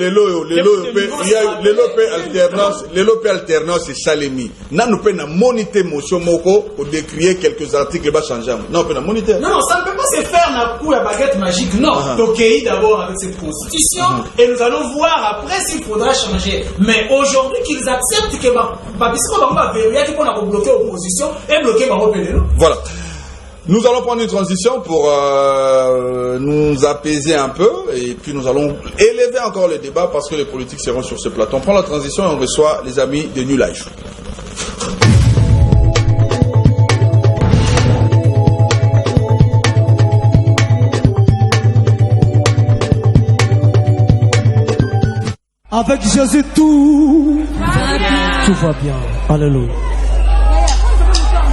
l'élo alternance et Salemi. N'a nous peine à moniter motion moko pour décrire quelques articles va changer. Non, peine à moniter. Non, ça ne peut pas se faire d'un coup la baguette magique. Non, donc d'abord avec cette constitution et nous allons voir après s'il faudra changer. Mais aujourd'hui qu'ils acceptent que va bloquer l'opposition et bloquer ma rebellion. Voilà. Nous allons prendre une transition pour nous apaiser un peu et puis nous allons élever encore le débat parce que les politiques seront sur ce plateau. On prend la transition et on reçoit les amis de New Life. Avec Jésus, tout va bien. Alléluia.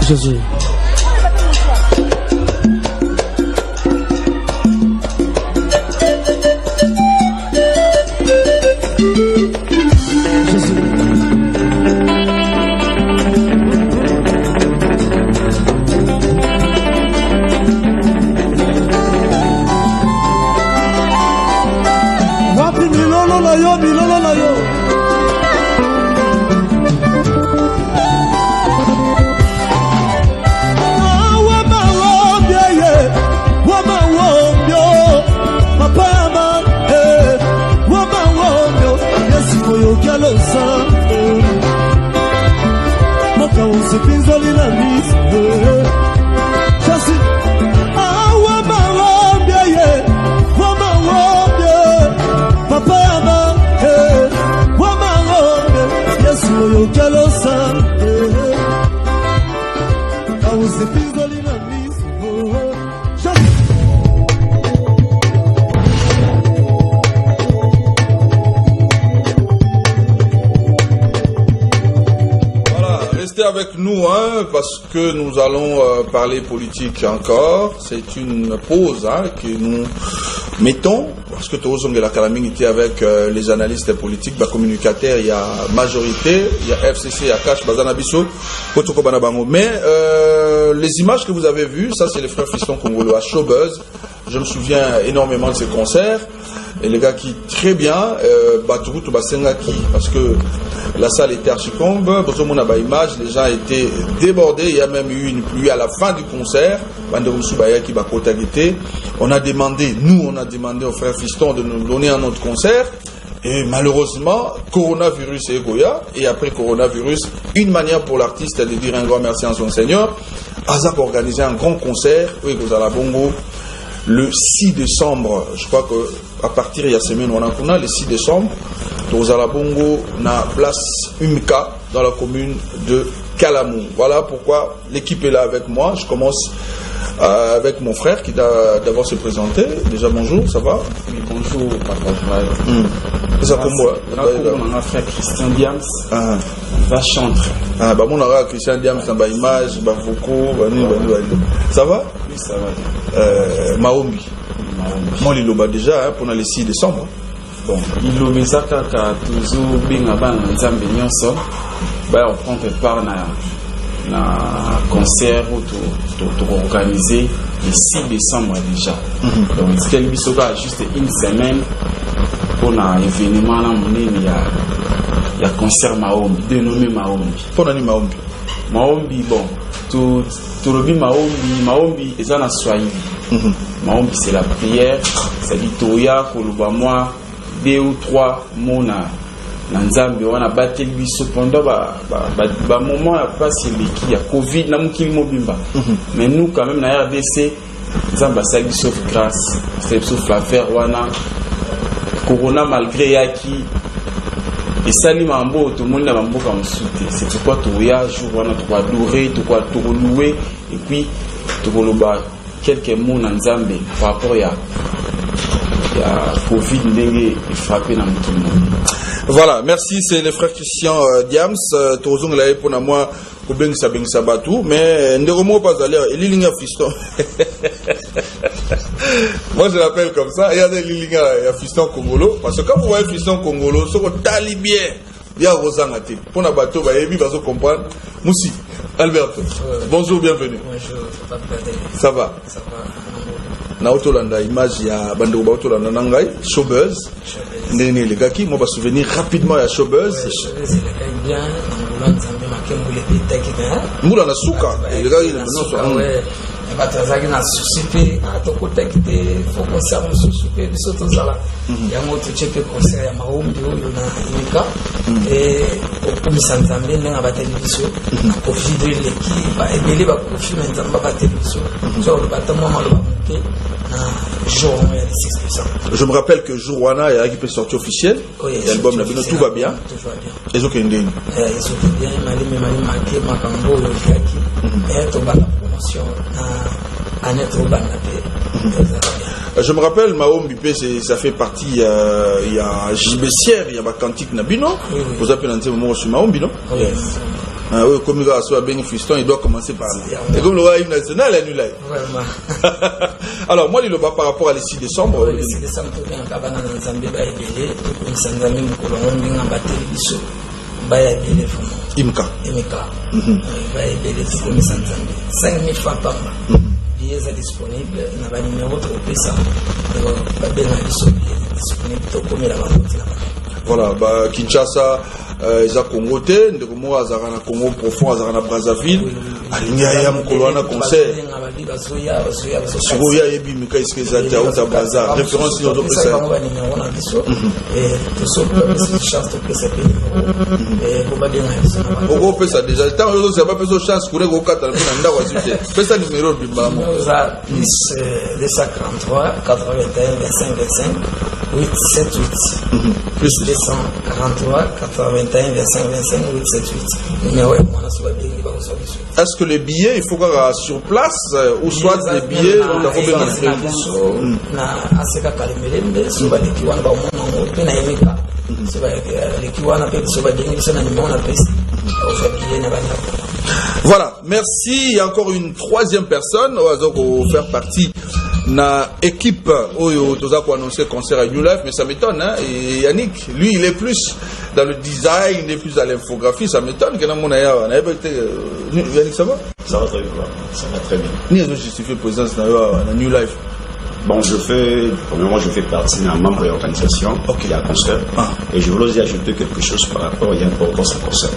Jésus. Avec nous, parce que nous allons parler politique encore. C'est une pause que nous mettons, parce que Tozong et la Calamine était avec les analystes politiques, les communicateurs, il y a majorité, il y a FCC, il y a Cash, Bazanabiso, Kotoko Banabango. Mais les images que vous avez vues, ça c'est les frères Fiston Congolo à Showbuzz. Je me souviens énormément de ces concerts. Et les gars qui, très bien, Batourou Basengaki, parce que la salle était archicombe, les gens étaient débordés, il y a même eu une pluie à la fin du concert. On a demandé aux frères Fiston de nous donner un autre concert. Et malheureusement, coronavirus et Goya, et après coronavirus, une manière pour l'artiste de dire un grand merci à son Seigneur. Azak a organisé un grand concert, oui, à Bongo, le 6 décembre, je crois que à partir de la semaine, on a le 6 décembre, dans la Bongo, na place Umka, dans la commune de Kalamou. Voilà pourquoi l'équipe est là avec moi. Je commence avec mon frère qui doit d'abord se présenter. Déjà bonjour, ça va? Oui, bonjour, papa Joël. Ça comme moi. Mon frère Christian Diams va chanter. Ah, bah mon frère Christian Diams, bah image, bah vocaux, ça va? Oui, ça va. Maombi. Moi, il l'a déjà pour le 6 décembre. Bon, il l'a kaka toujours bien avant Nzambe nyonso. Bah on prend part na concert tout organisé le 6 décembre déjà. Donc c'est le bisoka juste une semaine pour un événement là il y a concert Maombi dénommé Maombi. Pour l'année Maombi. Maombi bon tout le Maombi est en Swahili. Maombi c'est la prière, c'est l'itoya koluba moi 2 ou 3 mots na Nzambe wana bateli biso pendant ba moment ya passe leki ya Covid na mukili mobimba. Mais nous quand même na RDC Nzambe sali sauf grâce, c'est sauf l'affaire wana corona malgré yaki et sali mambo tout le monde na mambo comme soute. C'est pourquoi tu ya jour wana tu adorer, tu louer et puis tu koloba quelques mots na Nzambe par rapport ya Covid ndenge frappé dans tout le monde. Voilà, merci, c'est le frère Christian Diams. Tozong l'a pour moi, pour bien Sabatou, mais Nderomo pas aller, Lilinga Fiston. Moi je l'appelle comme ça, il y a des Lilinga Fiston Congolo, parce que quand vous voyez Fiston Congolo, c'est que talibien, il y a Rosangate. Pour la bateau, il va se comprendre. Moussi, Alberto, bonjour, bienvenue. Bonjour, ça va? Ça va. na otolanda image ya bandeko ba otolanda nangai Showbuzz ndene les gars qui moi va souvenir rapidement ya Showbuzz bien nzambe makembo le détail mula na suka les gars ils non so batazaki na susipe atokotaki te fo concert mosusu mpe biso tozala yango totie mpe concert ya maombi oyo na imika e okumisa nzambe ndenge abateli biso na covid eleki ebele bakofi me nzambe abateli biso so oloba ata mwa maloba moke na jour il y a 6%. Je me rappelle que jour wana il y a qui peut sortir officiel l'album na bino tout va bien les autres ndeni ils sont bien malimi marqué makambo oyo kaki et to bala promotion na anet robana pe. Je me rappelle Maombi ça fait partie il y a Gibessière il y a ma cantique na bino vous appelez un moment sur Maombi non oui, comme il va asseoir bien Fiston, il doit commencer par là. Et comme le roi hymne national, il est là. Alors, moi, il le par rapport à les 6 décembre. Le 6 décembre, il y a un cabane dans Zambie, il y a un Sanzami, il y a un batterie, il y a un Imka. Il y a un 5 000 francs par mois. Billets sont disponibles, il y a un numéro de ça. Il y a un disponible, voilà, Kinshasa, ils ont Congo, Ndeko Azarana Congo profond, Azarana Brazzaville, Alinia Mukoloana concert. Sugoya Ebi Mika Iskezati Aouta Braza, référence sur d'autres scènes. Pourquoi on fait ça déjà? Tant que ça va pas faire chance, qu'on est au Qatar, on a un fais ça numéro du bas. Plus 243 81 25 25 878. Plus 243 81 25 25 878. Numéro est-ce que les billets, il faut qu'on sur place ou soit les billets on a fait voilà, merci. Il y a encore une troisième personne qui va faire partie na équipe Oyo Toza pour annoncer concert à New Life, mais ça m'étonne, hein. Et Yannick, lui, il est plus dans le design, il est plus dans l'infographie, ça m'étonne que Yannick, ça va? Ça va très bien, ça va très bien. Ni à justifier présence dans New Life. Bon, premièrement, je fais partie d'un membre de l'organisation qui est à concert. Et je voulais aussi ajouter quelque chose par rapport à l'importance du concert.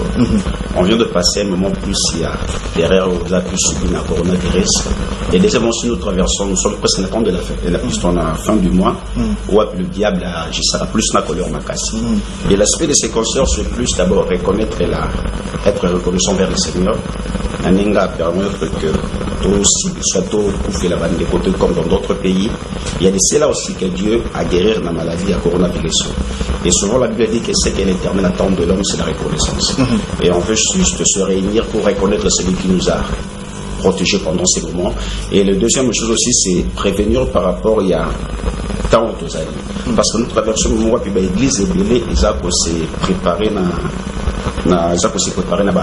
On vient de passer un moment plus, il y a derrière, on a pu subir la coronavirus. Et deuxièmement, si nous traversons, nous sommes presque à la fin de la fête. Et la plus, on a la fin du mois, où le diable a, je serai plus ma couleur ma casse. Et l'aspect de ces concerts, c'est plus d'abord reconnaître être reconnaissant vers le Seigneur. Naninga permettre que tout soit tout fait la bande de côté comme dans d'autres pays. Il y a de cela aussi que Dieu a guéri la maladie à coronavirus. Et souvent la Bible dit que ce qu'est l'éternel attend de l'homme, c'est la reconnaissance. Et on veut juste se réunir pour reconnaître celui qui nous a protégés pendant ces moments. Et la deuxième chose aussi, c'est prévenir par rapport il y a tant aux années. Parce que nous traversons le moment où l'église est belée, ils ont se préparé dans un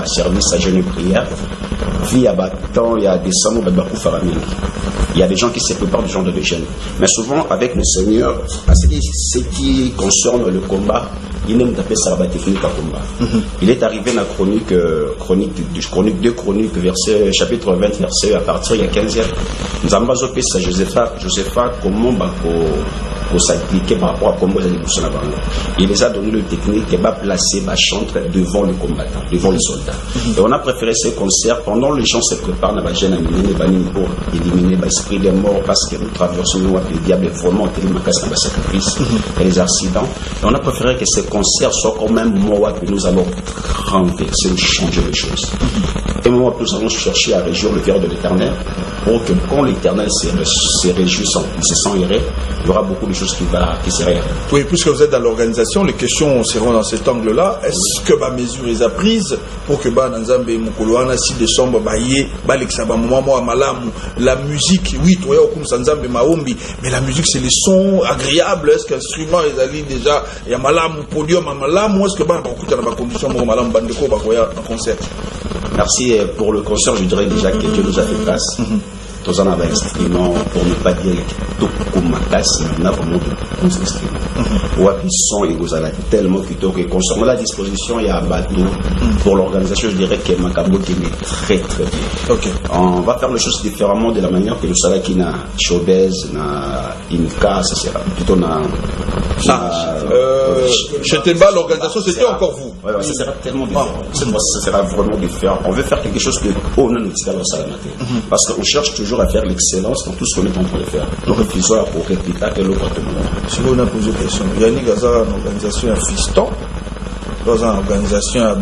service à jeûne et prière. Il y a des décembre, il y a des gens qui se préparent du genre de jeûne. Mais souvent, avec le Seigneur, ce qui concerne le combat, il n'aime pas ça la technique à combat. Il est arrivé dans chronique 2, chronique, verset, chapitre 20, verset à partir de 15e. Nous avons besoin de ça, Josepha, comment pour s'appliquer par rapport à comment il les a donné le technique qui va placer ma chantre devant les combattants, devant les soldats. Et on a préféré ces concerts pendant les gens se préparent pour éliminer l'esprit des morts parce que nous traversons le diable vraiment tellement casse dans sacrifice et les accidents. Et on a préféré que ces concerts soient quand même moi que nous allons renverser ou changer les choses. Et moi, nous allons chercher à réjouir le cœur de l'Éternel pour que quand l'Éternel se réjouissant, il se sent heureux, il y aura beaucoup de choses qui seraient. Oui, puisque vous êtes dans l'organisation, les questions seront dans cet angle-là. Est-ce que ma mesure est prise pour que Nzambe Mukoloana 6 décembre la musique, oui, toi Nzambe Maombi, mais la musique c'est les sons agréables. Est-ce qu'instrument ils allaient déjà il y a malam podium malam ou est-ce que dans condition malam bandeko en concert? Merci pour le concert, je dirais déjà que Dieu nous a fait grâce. tous en avez instrument pour ne pas dire tout comme ma casse, on a vraiment de bons instruments. Ou à son et vous allez tellement que concernant la disposition, il y a un bateau pour l'organisation, je dirais que Macabo qui est très très bien. Okay. On va faire les choses différemment de la manière que le salaire qui n'a Chobez, n'a Inca, ça sera plutôt chez Temba, l'organisation c'était encore vous. Ouais, ça sera tellement différent. Cette fois, ça sera vraiment différent. On veut faire quelque chose que on a nous dans le salaire. Parce qu'on cherche toujours à faire l'excellence dans tout ce qu'on est en train de faire. Donc, il faut pour répliquer que l'autre si vous avez posé une question, Yannick a une organisation à fiston, dans une organisation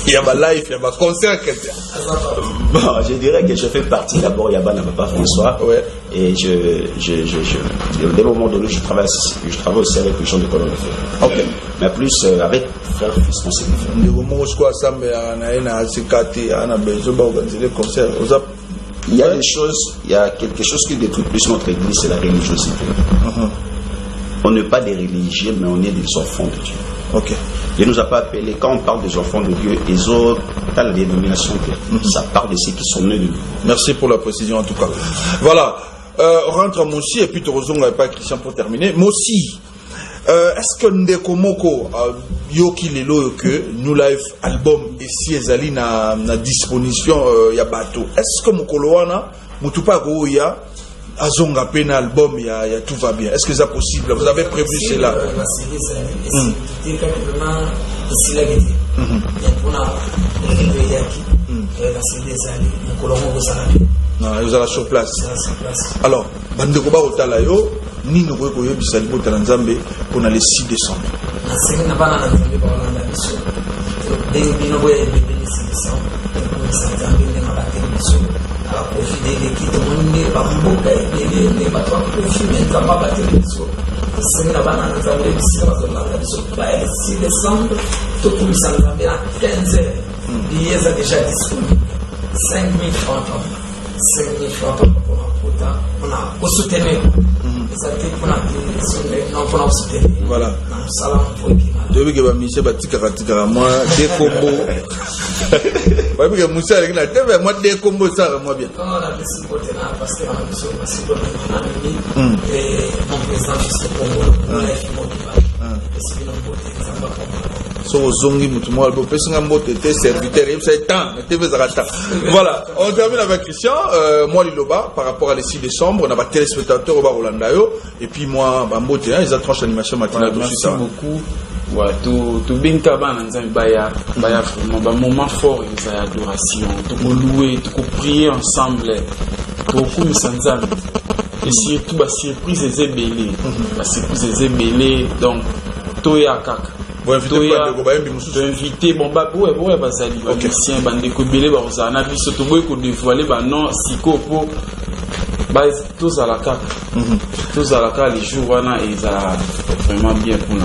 il y a ma life, il y a ma concert. Bon, je dirais que je fais partie d'abord, il y a Papa François. Ouais. Et dès le moment donné, je travaille aussi avec les gens de Colonne. Ok. Mais plus avec frère Fiston, c'est différent. Il y a des choses, il y a quelque chose qui détruit plus notre église, c'est la religiosité. On n'est pas des religieux, mais on est des enfants de Dieu. Ok. Dieu nous a pas appelés, quand on parle des enfants de Dieu, les autres, dans la dénomination, ça parle de ceux qui sont nés de nous. Merci pour la précision en tout cas. Voilà. On rentre à Moussi et puis Torozon n'avait pas Christian pour terminer. Moussi, est-ce que Ndekomoko, Yoki Lelo, que New Life album et si Ezali na disposition ya bateau, est-ce que Mokoloana, Mutupa Goya, Azonga Pena album, ya tout va bien? Est-ce que c'est possible? Vous avez prévu cela? Non, vous allez sur place. Alors, Bandekoba Otalayo, ni nous recueillons du Salibo Talanzambe pour le 6 décembre. Voilà. Depuis que Michel Batika moi des combos. Parce que Moussa avec la tête, moi des combos ça moi bien. Quand on a décidé de parce que on a besoin de et mon président c'est Congo, on a fait mon c'est que nous beauté ça va pas. So zongi mutumo albo pesinga mbote te serviteur et c'est temps TV Zarata. Voilà, on termine avec Christian moi Liloba par rapport à le 6 décembre, on a pas téléspectateurs au Barolanda yo et puis moi Bambote ils ont tranche animation matinale merci beaucoup. Ouais, tout bien cabane dans baya vraiment un moment fort ils ont adoration, tout louer, tout prier ensemble, tout comme sanzam. Et surtout bah surprise est belé. Bah surprise est belé donc toya kaka. Bon invité bon bah ouais bah ça dit musicien bande ko belé bah ça na biso to boy ko dévoiler bah non siko po bah tous à la carte. Tous à la carte les jours wana et ça vraiment bien pour nous.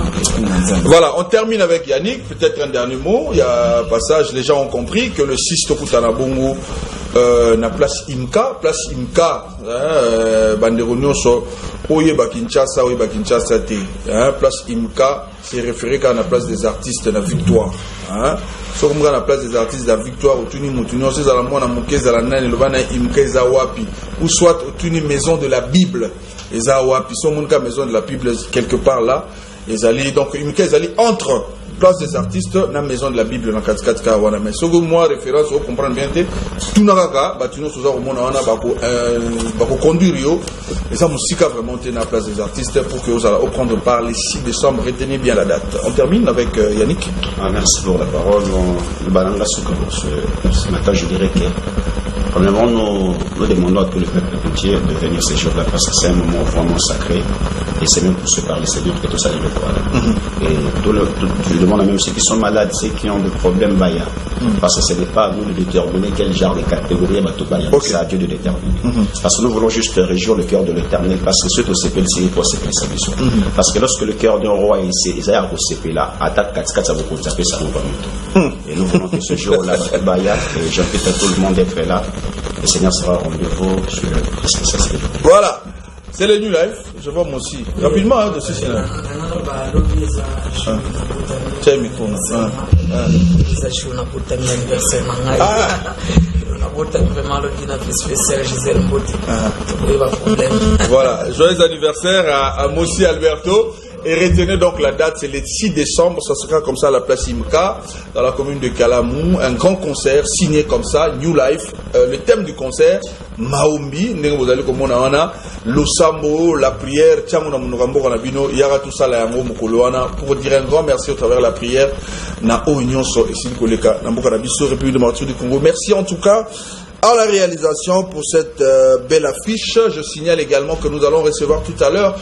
Voilà, on termine avec Yannick, peut-être un dernier mot, il y a un passage, les gens ont compris que le 6 Tokutana Bongo na place Imka Banderonio so Oye Bakinchasa te place Imka c'est référé à la place des artistes de la victoire so comme la place des artistes de la victoire otuni mutuni on sait à la mona mukeza la nani le bana Imka wapi ou soit otuni maison de la Bible eza wapi so monka maison de la Bible quelque part là les alliés donc Imka allés entre place des artistes dans la maison de la Bible dans 4 kawana mais ce que moi référence au comprendre bien tout naka batino soza au mona wana bako conduire yo et ça musica vraiment tenir la place des artistes pour que vous allez prendre part le 6 décembre retenez bien la date. On termine avec Yannick. Merci pour la parole. Le balanga ce matin je dirais que premièrement nous demandons à tout le peuple entier de venir ces jours-là parce que c'est un moment vraiment sacré et c'est même pour se parler Seigneur que tout ça le voir. Et je demande à même ceux qui sont malades, ceux qui ont des problèmes baya. Parce que ce n'est pas à nous de déterminer quel genre de catégorie c'est à Dieu de déterminer. Parce que nous voulons juste réjouir le cœur de l'Éternel parce que c'est au CP le CP pour CP sa mission. Parce que lorsque le cœur d'un roi est à au CP là, attaque 4 ça vous compte ça nous va monter. Et nous voulons que ce jour-là baya et j'invite à tout le monde d'être là. Le Seigneur sera au rendez-vous sur le. Voilà. C'est le New Life, je vois moi aussi. Rapidement, de ceci là. Tiens, micro. vraiment le dîner spécial Gisèle Mbote. Voilà, joyeux anniversaire à Mossi Alberto. Et retenez donc la date, c'est le 6 décembre, ça sera comme ça à la place Imka, dans la commune de Kalamou, un grand concert signé comme ça, New Life. Le thème du concert, Maombi, vous allez comme on a, l'Osambo, la prière, il y aura tout ça là, pour dire un grand merci au travers de la prière, na Union ici, République démocratique du Congo. Merci en tout cas à la réalisation pour cette belle affiche. Je signale également que nous allons recevoir tout à l'heure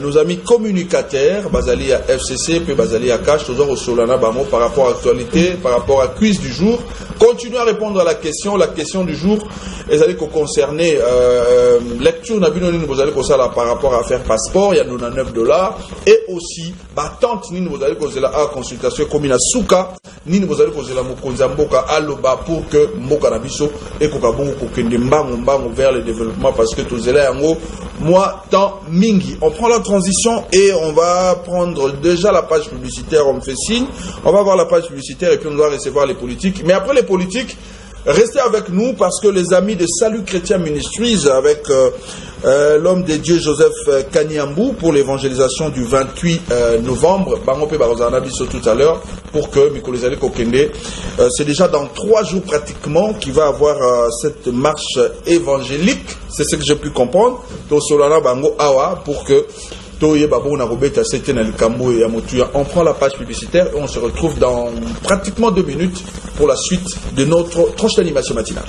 nos amis communicateurs, Basali à FCC, puis Basali à Cash, toujours au Solana Bamo, par rapport à l'actualité, par rapport à quiz du jour. Continuez à répondre à la question du jour. Et allez concerner lecture, vous allez ça par rapport à faire passeport, il y a $9. Et aussi, tante, vous allez causer la consultation comme il a souka, vous allez causer la mokonzamboka aloba pour que Mboka Nabiso et Kokabongo Kokende Mbang vers le développement parce que tous les yango, moi, tant mingi. On prend la transition et on va prendre déjà la page publicitaire, on me fait signe. On va voir la page publicitaire et puis on doit recevoir les politiques. Mais après les politiques, restez avec nous parce que les amis de Salut Chrétien Ministries avec l'homme de Dieu Joseph Kanyambou pour l'évangélisation du 28 novembre, Bangope Barozanabiso tout à l'heure, pour que Mikolezale Kokende, c'est déjà dans 3 jours pratiquement qu'il va avoir cette marche évangélique, c'est ce que j'ai pu comprendre, Solana Bango Awa, pour que on prend la page publicitaire et on se retrouve dans pratiquement 2 minutes pour la suite de notre tranche d'animation matinale.